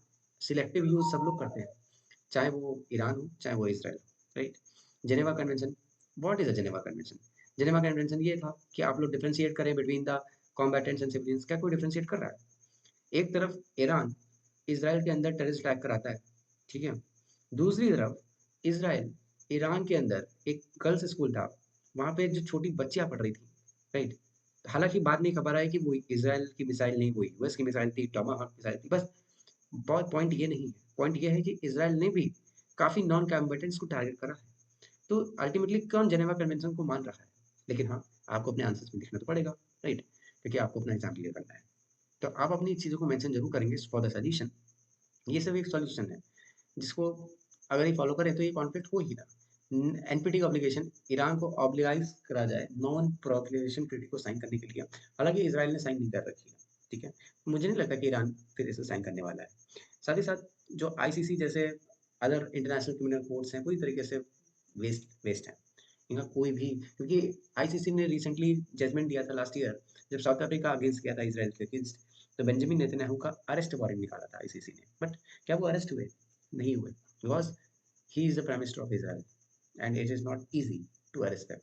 सिलेक्टिव यूज़ सब लोग करते हैं। चाहे वो ईरान हो, चाहे वो इज़राइल हो, right? Geneva convention, what is a Geneva convention? Geneva convention ये था कि आप लोग डिफरेंशिएट करें between the combatants and civilians. क्या कोई डिफरेंशिएट कर रहा है? एक तरफ ईरान इज़राइल के अंदर टेररिस्ट अटैक कराता है, ठीक है? दूसरी तरफ इज़राइल ईरान के अंदर एक गर्ल्स स्कूल था, वहाँ पे जो छोटी बच्चियाँ पढ़ रही थी, राइट? हालाँकि बाद में खबर आई कि वो इज़राइल की मिसाइल नहीं, वो यूएस की मिसाइल थी, टोमाहॉक मिसाइल थी। बस बहुत पॉइंट ये नहीं है, पॉइंट ये है कि इज़राइल ने भी काफ़ी नॉन कॉम्बैटेंट्स को टारगेट करा है। तो अल्टीमेटली कौन जेनेवा कन्वेंशन को मान रहा है? लेकिन हाँ, आपको अपने आंसर्स में लिखना तो पड़ेगा, राइट? क्योंकि आपको अपना एग्ज़ाम क्लियर करना है। तो आप अपनी चीज़ों को मेंशन ज़रूर करेंगे फॉर द सजेशन। ये सब एक सॉल्यूशन है, जिसको अगर ये फॉलो करें तो ये कॉन्फ्लिक्ट हो ही ना। एनपीटी का ऑब्लिगेशन ईरान को ऑब्लिगाइज करा जाए नॉन प्रोलिफरेशन ट्रीटी को साइन करने के लिए। हालाँकि इज़राइल ने साइन नहीं कर रखी है, ठीक है? मुझे नहीं लगता कि ईरान फिर इसे साइन करने वाला है। साथ ही साथ जो आईसीसी जैसे अदर इंटरनेशनल क्रिमिनल कोर्ट्स हैं, पूरी तरीके से वेस्ट वेस्ट हैं। इनका कोई भी, क्योंकि आईसीसी ने रिसेंटली जजमेंट दिया था लास्ट ईयर, जब साउथ अफ्रीका अगेंस्ट किया था इज़राइल के अगेंस्ट, तो बेंजामिन नेतन्याहू का अरेस्ट वारंट निकाला था आईसीसी ने। बट क्या वो अरेस्ट हुए? नहीं हुए, because he is the prime minister of Israel and it is not easy to arrest them,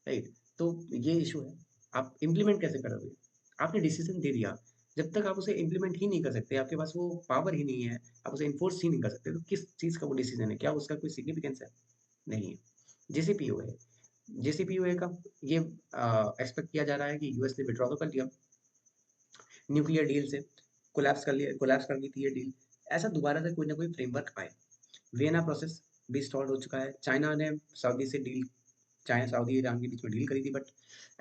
right? तो ये इश्यू है। आप इम्प्लीमेंट कैसे करोगे? आपने डिसीज़न दे दिया, जब तक आप उसे इम्प्लीमेंट ही नहीं कर सकते, आपके पास वो पावर ही नहीं है, आप उसे एनफोर्स ही नहीं कर सकते, तो किस चीज़ का वो डिसीज़न है? क्या उसका कोई सिग्निफिकेंस है? नहीं है। जेसीपीओए जेसीपीओए का ये एक्सपेक्ट किया जा रहा है कि यूएस ने विथड्रॉ तो कर लिया न्यूक्लियर डील से, कोलैप्स कर दी थी ये डील। ऐसा दोबारा से कोई ना कोई फ्रेमवर्क आए। वियना प्रोसेस भी स्टॉल हो चुका है। चाइना ने सऊदी से डील चाइना सऊदी ईरान के बीच में डील करी थी, but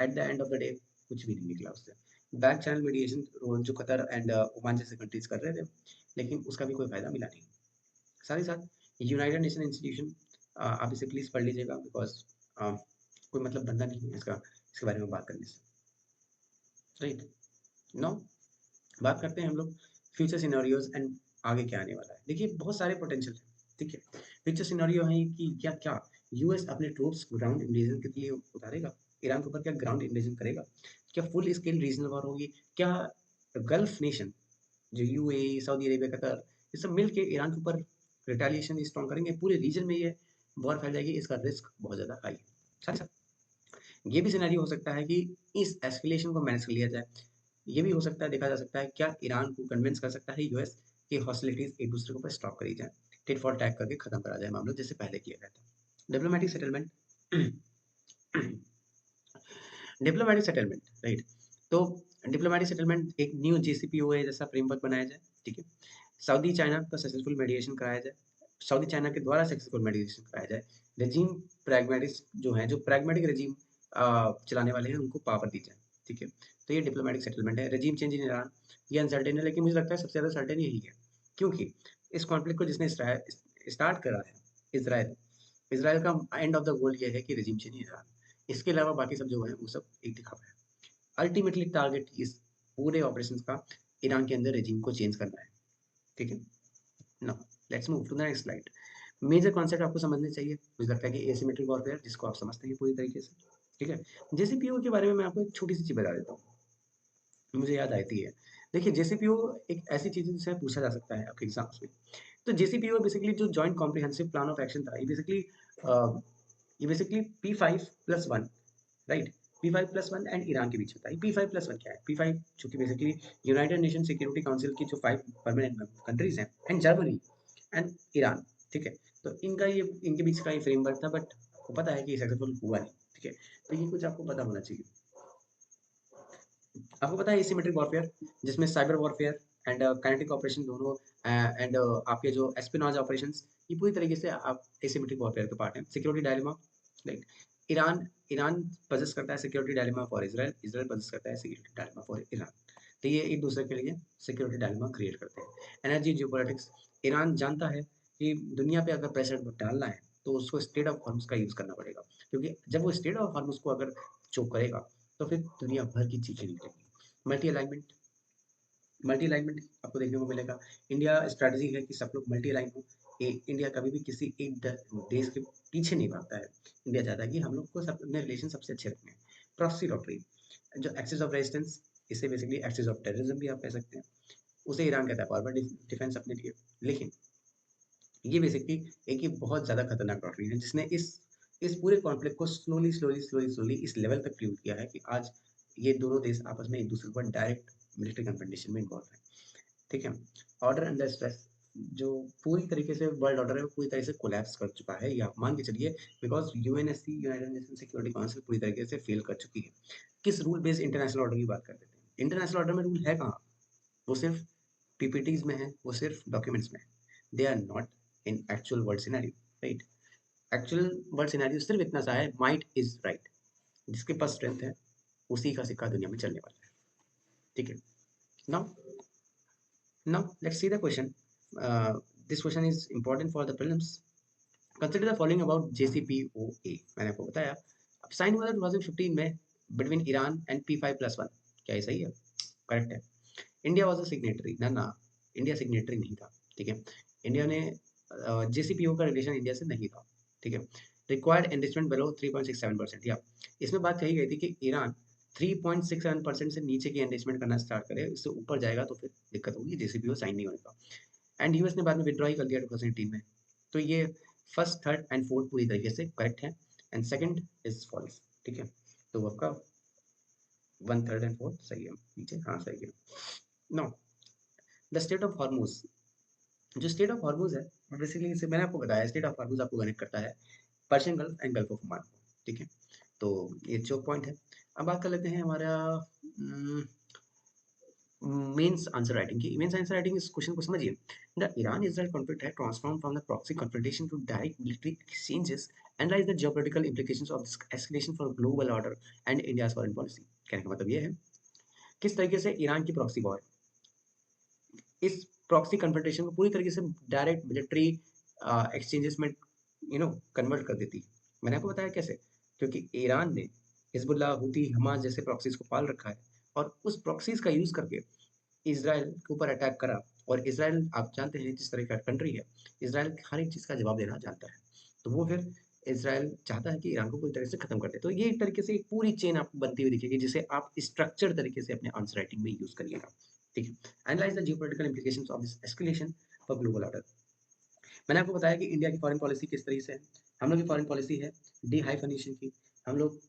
at the end of the day कुछ भी नहीं निकला उससे। बैक चैनल मीडिएशन रोल जो कतर एंड ओमान जैसे कंट्रीज कर रहे थे, लेकिन उसका भी कोई फ़ायदा मिला नहीं। साथ ही साथ यूनाइटेड नेशन इंस्टीट्यूशन, आप इसे प्लीज़ पढ़ लीजिएगा, बिकॉज़ कोई मतलब बनता नहीं है इसके बारे में बात करने से, राइट? नाउ बात करते हैं हम लोग फ्यूचर सिनेरियोज़ एंड आगे क्या आने वाला है। देखिए बहुत सारे पोटेंशियल हैं, ठीक है? फ्यूचर सिनेरियो है कि क्या यूएस अपने ट्रूप्स ग्राउंड इन्वेजन के लिए उतारेगा? ईरान के ऊपर क्या ग्राउंड इन्वेजन करेगा? क्या फुल स्केल रीजनल वॉर होगी? क्या गल्फ नेशन जो यूएई, सऊदी अरेबिया, कतर, ये सब मिल के ईरान के ऊपर रिटेलिएशन स्ट्रॉन्ग करेंगे? पूरे रीजन में ये वॉर फैल जाएगी, इसका रिस्क बहुत ज़्यादा हाई है। साथ ही साथ ये भी सिनेरियो हो सकता है कि इस एस्केलेशन को मैनेज कर लिया जाए। ये भी हो सकता है, देखा जा सकता है क्या ईरान को कन्विंस कर सकता है यूएस कि हॉस्टिलिटीज़ एक दूसरे के ऊपर स्टॉप करी जाए, टिट फॉर टैट करके खत्म करा जाए मामला, जैसे पहले किया गया था। Diplomatic settlement diplomatic settlement, right. तो डिप्लोमेटिक सेटलमेंट एक न्यू जेसीपीओए जैसा फ्रेमवर्क बनाया जाए, ठीक है। सऊदी चाइना का सक्सेसफुल मेडिएशन कराया जाए, सऊदी चाइना के द्वारा सक्सेसफुल मेडिएशन कराया जाए। रेजिम प्रैग्मेटिक्स जो है, जो प्रैग्मेटिक रेजिम चलाने वाले हैं, उनको पावर दी जाए, ठीक है। तो ये डिप्लोमेटिक सेटलमेंट है। रेजिम चेंज इन ईरान, ये अनसर्टेन है, लेकिन मुझे लगता है सबसे ज़्यादा सर्टेन यही है, क्योंकि इस कॉन्फ्लिक्ट को जिसने स्टार्ट करा है, इसराइल। इसराइल का एंड ऑफ द गोल ये है कि रेजिम चेंज इन ईरान। इसके अलावा बाकी सब जो है वो सब एक दिखावा है। अल्टीमेटली टारगेट इस पूरे ऑपरेशंस का ईरान के अंदर रेजिम को चेंज करना है, ठीक है। Now let's move to the next slide. Major concept आपको समझने चाहिए, मुझे लगता है कि एसिमेट्रिक वॉरफेयर, जिसको आप समझते हैं पूरी तरीके से, ठीक है। जेसीपीओ के बारे में मैं आपको एक छोटी सी चीज बता देता हूँ, मुझे याद आती है। देखिए, जेसीपीओ एक ऐसी चीज है जिसे पूछा जा सकता है आपके एग्जाम्स में। तो जेसीपीओ बेसिकली जो joint comprehensive plan of action था, ये basically P5+1, right. P5+1 and Iran के बीच होता है। P5+1 क्या है? P5 जो कि basically United nation security council की जो 5 परमानेंट कंट्रीज हैं, एंड जर्मनी एंड ईरान, ठीक है। तो इनके बीच का ये फ्रेमवर्क था, बट आपको पता है कि ये सक्सेसफुल हुआ नहीं, ठीक है। तो ये कुछ आपको पता होना चाहिए। आपको पता है एसिमेट्रिक वॉरफेयर, जिसमें cyber warfare and kinetic operation दोनों, एंड आपके जो एस्पिनाज ऑपरेशंस, ये पूरी तरीके से आप एसिमेट्रिक वॉरफेयर के पार्ट हैं। Security dilemma, like Iran Iran possess करता है security dilemma for Israel, Israel possess करता है सिक्योरिटी डायलेमा फॉर ईरान। तो ये एक दूसरे के लिए सिक्योरिटी डायलेमा क्रिएट करते हैं। एनर्जी जियोपॉलिटिक्स, ईरान जानता है कि दुनिया पे अगर प्रेशर डालना है तो उसको स्टेट ऑफ हॉर्मुज का यूज़ करना पड़ेगा, क्योंकि जब वो स्टेट ऑफ हॉर्मुज को अगर चोक करेगा तो फिर दुनिया भर की चीखें निकलेंगी। मल्टी अलाइनमेंट, मल्टी अलाइनमेंट आपको देखने को मिलेगा। इंडिया स्ट्रैटेजी है कि सब लोग मल्टी अलाइन हो। इंडिया कभी भी किसी एक देश के पीछे नहीं भागता है। इंडिया चाहता है कि हम लोग को सब अपने रिलेशन सबसे अच्छे रखने हैं। प्रॉक्सी लॉटरी, जो एक्सिस ऑफ रेजिस्टेंस, इसे बेसिकली एक्सिस ऑफ टेररिज्म भी आप कह सकते हैं। उसे ईरान कहता है फॉरवर्ड डिफेंस अपने लिए। लेकिन ये बेसिकली एक ही बहुत ज़्यादा खतरनाक डॉक्ट्रिन है, जिसने इस पूरे कॉन्फ्लिक्ट को स्लोली इस लेवल तक फ्यूल किया है कि आज ये दोनों देश आपस में एक दूसरे पर डायरेक्ट मिलिट्री कन्फ्रंटेशन में इन्वॉल्व है, ठीक है। ऑर्डर अंडर स्ट्रेस, जो पूरी तरीके से वर्ल्ड ऑर्डर है वो पूरी तरह से कोलैप्स कर चुका है, ये आप मान के चलिए, because UNSC, United nation security council पूरी तरीके से फेल कर चुकी है। किस रूल बेस्ड इंटरनेशनल ऑर्डर की बात कर रहे हैं? इंटरनेशनल ऑर्डर में रूल है कहाँ? वो सिर्फ पीपीटीज में है, वो सिर्फ डॉक्यूमेंट्स में है। They are not in actual world scenario, right. Actual world scenario सिर्फ इतना सा है, माइट इज राइट। जिसके पास स्ट्रेंथ है उसी का सिक्का दुनिया में चलने वाला है, ठीक है। Now let's see the question. This question is important for the prelims. Consider the following about JCPOA. मैंने आपको बताया, अब साइन हुआ था 2015 में बिटवीन ईरान एंड P5+1। क्या ये सही है? करेक्ट है। इंडिया वॉज अ सिग्नेटरी, ना ना, इंडिया सिग्नेटरी नहीं था, ठीक है। इंडिया ने JCPO का रिलेशन इंडिया से नहीं था, ठीक है। रिक्वायर्ड एनरिचमेंट बिलो 3.67%, या इसमें बात कही गई थी कि ईरान 3.67% से नीचे की एनरिचमेंट करना स्टार्ट करे, इससे ऊपर जाएगा तो फिर दिक्कत होगी, JCPO साइन नहीं होने का। एंड यूएस ने बाद में विड्रॉ ही कर दिया 2018 में। तो ये फर्स्ट, थर्ड एंड फोर्थ पूरी तरीके से करेक्ट है, एंड सेकंड इज फॉल्स, ठीक है। तो आपका 1, 3 एंड 4 सही है, नीचे हाँ सही है। No, the state of Hormuz, जो स्टेट ऑफ हॉर्मुज है, बेसिकली इसे मैंने आपको बताया, स्टेट ऑफ हॉर्मुज आपको कनेक्ट करता है Persian Gulf and Gulf of Oman को, ठीक है। तो ये चोक पॉइंट है। अब बात कर लेते हैं हमारा मेंस आंसर राइटिंग की। मेंस आंसर राइटिंग इस क्वेश्चन को समझिए। द ईरान इजराइल कॉन्फ्लिक्ट है transform from the proxy confrontation to direct military exchanges, analyse the geopolitical implications of this escalation for global order and India's foreign policy. कहने का मतलब ये है किस तरीके से ईरान की प्रॉक्सी वॉर इस प्रॉक्सी कन्फ्रंटेशन को पूरी तरीके से डायरेक्ट मिलिट्री एक्सचेंजेस में कन्वर्ट कर देती है। मैंने आपको बताया कैसे, क्योंकि ईरान ने हिजबुल्लाह, हूती, हमास जैसे प्रॉक्सीज को पाल रखा है, और उस प्रॉक्सीज का यूज करके इसराइल के ऊपर अटैक करा। और इसराइल आप जानते हैं जिस तरह का कंट्री है, इसराइल हर एक चीज़ का जवाब देना जानता है। तो वो फिर इसराइल चाहता है कि ईरान को पूरी तरह से खत्म कर दे। तो ये एक तरीके से एक पूरी चेन आपको बनती हुई दिखेगी, जिसे आप स्ट्रक्चर तरीके से अपने आंसर राइटिंग में यूज करिएगा, ठीक है। Analyse the geopolitical implications of this escalation for global order. मैंने आपको बताया कि इंडिया की फॉरेन पॉलिसी किस तरह से है। हम लोग की फॉरेन पॉलिसी है डी हाइफनेशन की। हम लोग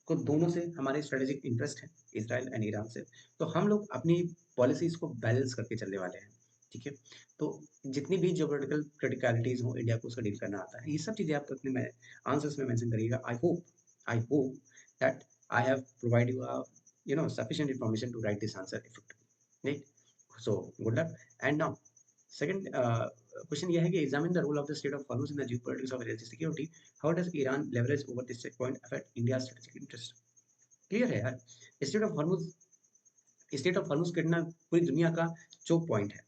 को दोनों से हमारे स्ट्रेटेजिक इंटरेस्ट है, इज़राइल एंड ईरान से। तो हम लोग अपनी पॉलिसीज़ को बैलेंस करके चलने वाले हैं, ठीक है? तो जितनी भी जियोपॉलिटिकल क्रिटिकलिटीज़ हो, इंडिया को उसको डील करना आता है। ये सब चीज़ें आप अपने में आंसर्स में मेंशन करिएगा। I hope that I have provide you sufficient information to write this answer effectively, right? So good luck. And now second question ये है कि examine the role of the state of Hormuz in the geopolitics of energy security. How does Iran leverage over this checkpoint affect India's strategic interest? Clear है यार। State of Hormuz state of Hormuz कितना पूरी दुनिया का choke point है,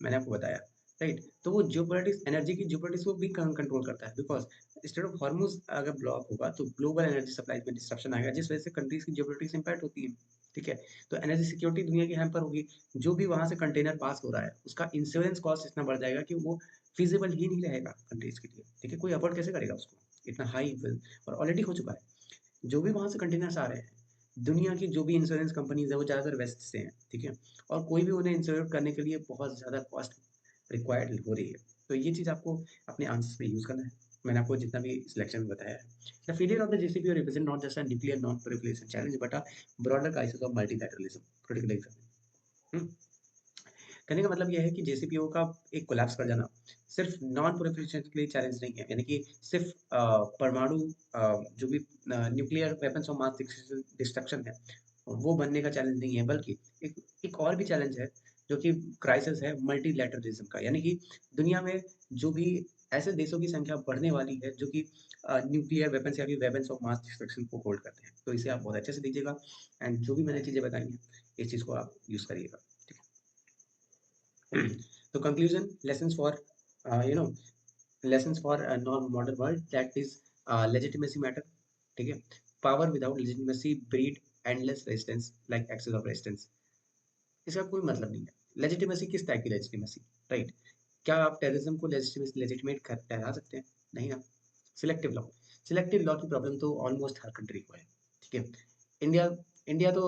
मैंने आपको बताया, राइट? तो वो जियोपॉलिटिक्स एनर्जी की जियोपॉलिटिक्स को भी कंट्रोल करता है, बिकॉज स्टेट ऑफ हॉर्मुज अगर ब्लॉक होगा तो ग्लोबल एनर्जी सप्लाई में डिस्ट्रप्शन आएगा, जिस वजह से कंट्रीज की जियोपॉलिटिक्स इंपैक्ट होती है, ठीक है? तो एनर्जी सिक्योरिटी दुनिया की हैम्पर होगी। जो भी वहां से कंटेनर पास हो रहा है उसका इंश्योरेंस कॉस्ट इतना बढ़ जाएगा कि वो फिजिबल ही नहीं रहेगा कंट्रीज के लिए, ठीक है? कोई अफोर्ड कैसे करेगा उसको इतना हाई, और ऑलरेडी हो चुका है। जो भी वहाँ से कंटेनर्स आ रहे हैं, दुनिया की जो भी इंश्योरेंस कंपनीज़ है वो ज़्यादातर वेस्ट से हैं, ठीक है? और कोई भी उन्हें इंश्योर करने के लिए बहुत ज़्यादा कॉस्ट रिक्वायर्ड हो रही है। तो ये चीज़ आपको अपने आंसर्स में यूज़ करना है। मैंने आपको जितना भी सिलेक्शन में बताया है। The failure of the JCPO represent not just a nuclear non proliferation challenge but a broader crisis of multilateralism critical exam. कहने का मतलब ये है कि जेसीपीओ का एक कोलैप्स कर जाना सिर्फ नॉन प्रोलिफरेशन के लिए चैलेंज नहीं है, यानी कि सिर्फ परमाणु जो भी nuclear weapons of mass destruction है वो बनने का चैलेंज नहीं है, बल्कि एक एक और भी चैलेंज है जो कि क्राइसिस है मल्टीलैटरलिज्म का, यानी कि दुनिया में जो भी ऐसे देशों की संख्या बढ़ने वाली है जो कि न्यूक्लियर वेपन्स या फिर वेपन्स ऑफ मास डिस्ट्रक्शन को होल्ड करते हैं। तो इसे आप बहुत अच्छे से दीजिएगा एंड जो भी मैंने चीज़ें बताई हैं इस चीज़ को आप यूज़ करिएगा। तो conclusion lessons for you know lessons for a non-modern world, that is legitimacy matter, ठीक है? Power without legitimacy breed endless resistance like axis of resistance. इसका कोई मतलब नहीं है। लेजिटिमेसी किस टाइप की लेजिटिमेसी, राइट? क्या आप टेररिज्म को लेजिटिमेट कर ठहरा सकते हैं? नहीं ना। सिलेक्टिव लॉ की प्रॉब्लम तो ऑलमोस्ट हर कंट्री को है, ठीक है? इंडिया इंडिया तो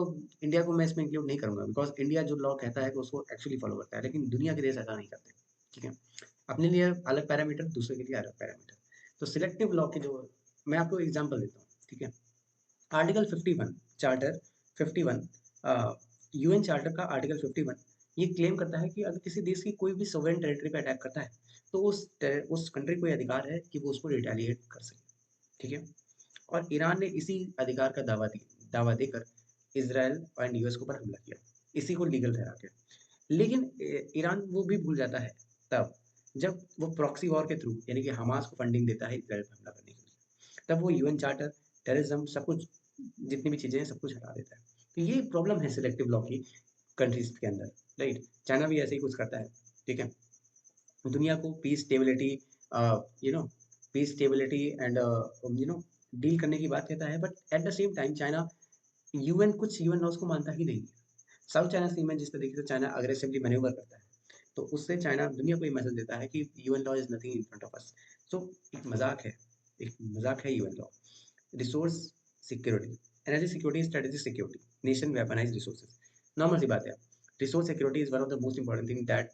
इंडिया को मैं इसमें इंक्लूड नहीं करूंगा, बिकॉज इंडिया जो लॉ कहता है कि उसको एक्चुअली फॉलो करता है, लेकिन दुनिया के देश ऐसा नहीं करते, ठीक है? अपने लिए अलग पैरामीटर, दूसरे के लिए अलग पैरामीटर। तो सिलेक्टिव लॉ के जो मैं आपको एग्जांपल देता हूँ, ठीक है? आर्टिकल 51 चार्टर 51 यूएन चार्टर का आर्टिकल 51 ये क्लेम करता है कि अगर किसी देश की कोई भी सोवरेन टेरिटरी पे अटैक करता है तो उस कंट्री को ये अधिकार है कि वो उसको रिटेलिएट कर सके, ठीक है? और ईरान ने इसी अधिकार का दावा देकर इसराइल एंड यूएस के ऊपर हमला किया, इसी को लीगल ठहरा के। लेकिन ईरान वो भी भूल जाता है तब जब वो प्रॉक्सी वॉर के थ्रू, यानी कि हमास को फंडिंग देता है इसराइल पर हमला करने के लिए, तब वो यूएन चार्टर, टेररिज्म, सब कुछ, जितनी भी चीज़ें हैं सब कुछ हटा देता है। तो ये प्रॉब्लम है सिलेक्टिव लॉ की कंट्रीज के अंदर, राइट? चाइना भी ऐसे ही कुछ करता है, ठीक है? दुनिया को peace stability you know peace stability and deal करने की बात कहता है, but at the same time China कुछ यूएन लॉज को मानता ही नहीं है। साउथ चाइना सी में जिस तरीके से चाइना अग्रेसिवली मैन्यूवर करता है, तो उससे चाइना दुनिया को ये मैसेज देता है कि UN law is nothing in front of us. So एक मजाक है UN law. Resource security, energy security, strategic security, nation weaponise resources, normal सी बात है। Resource security is one of the most important thing that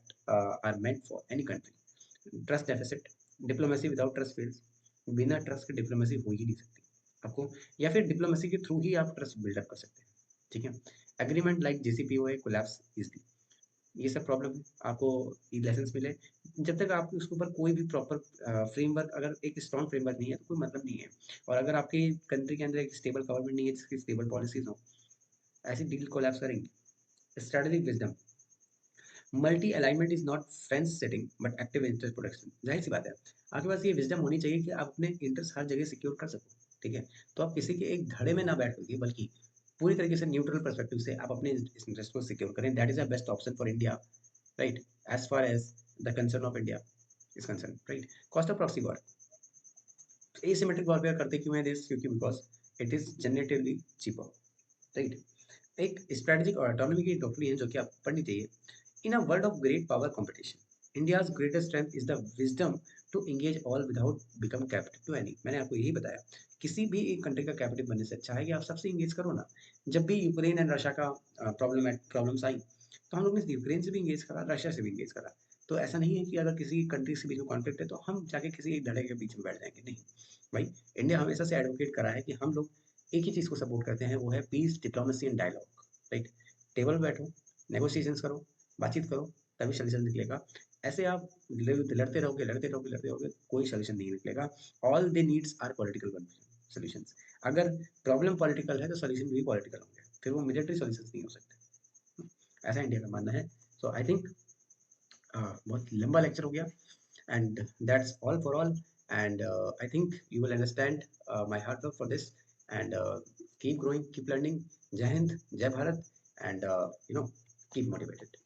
are meant for any country. Trust deficit, diplomacy without trust fails. बिना trust के diplomacy हो ही नहीं सकती आपको, या फिर डिप्लोमेसी के थ्रू ही आप ट्रस्ट बिल्डअप कर सकते हैं, ठीक है? Agreement like JCPOA collapse easily. ये सब प्रॉब्लम है, आपको ये लेसन्स मिले। जब तक आपके उसके ऊपर कोई भी प्रॉपर फ्रेमवर्क, अगर एक स्ट्रॉन्ग फ्रेमवर्क नहीं है तो कोई मतलब नहीं है। और अगर आपकी कंट्री के अंदर एक स्टेबल गवर्नमेंट नहीं है जिसकी स्टेबल पॉलिसीज हो, ऐसी डील कोलैप्स करेंगी। Strategic wisdom, multi alignment is not fence setting but active interest protection. जाहिर सी बात है, आपके पास ये विजडम होनी चाहिए कि आप अपने इंटरेस्ट हर जगह सिक्योर कर सको, ठीक है? तो आप किसी के एक धड़े में ना बैठ करके, बल्कि पूरी तरीके से न्यूट्रल पर्सपेक्टिव से आप अपने इंटरेस्ट को सिक्योर करें। That is the best option for India, right? As far as the concern of India is concerned, right? Cost of proxy war, asymmetric warfare करते क्यों है देश? क्योंकि because it is generatively cheaper, right? एक strategic और autonomy की doctrine है जो कि आप पढ़नी चाहिए। In a world of great power competition India's greatest strength is the wisdom to engage all without become captive to any. मैंने आपको यही बताया, किसी भी एक कंट्री का कैप्टिव बनने से अच्छा है कि आप सबसे एंगेज करो ना। जब भी यूक्रेन एंड रशिया का प्रॉब्लम्स आई तो हम लोग ने यूक्रेन से भी एंगेज करा, रशिया से भी एंगेज करा। तो ऐसा नहीं है कि अगर किसी कंट्री के बीच में कॉन्फ्लिक्ट है तो हम जाके किसी एक धड़े के बीच में बैठ जाएँगे, नहीं। भाई इंडिया हमेशा से एडवोकेट करा है कि हम लोग एक ही चीज़ को सपोर्ट करते हैं, वो है peace, diplomacy and dialogue, right? Table पे बैठो, नेगोशिएशंस करो, बातचीत करो, तभी सॉल्यूशन निकलेगा। ऐसे आप लड़ते रहोगे, लड़ते रहोगे, लड़ते रहोगे, कोई सॉल्यूशन नहीं निकलेगा। All they needs are political solutions. अगर प्रॉब्लम पॉलिटिकल है तो सॉल्यूशन भी पॉलिटिकल होंगे, फिर वो मिलिट्री सॉल्यूशंस नहीं हो सकते। ऐसा इंडिया का मानना है। सो आई थिंक बहुत लंबा लेक्चर हो गया and that's all for all and I think you will understand my hard work for this and keep growing, keep learning. जय हिंद, जय भारत एंड कीप मोटिवेटेड।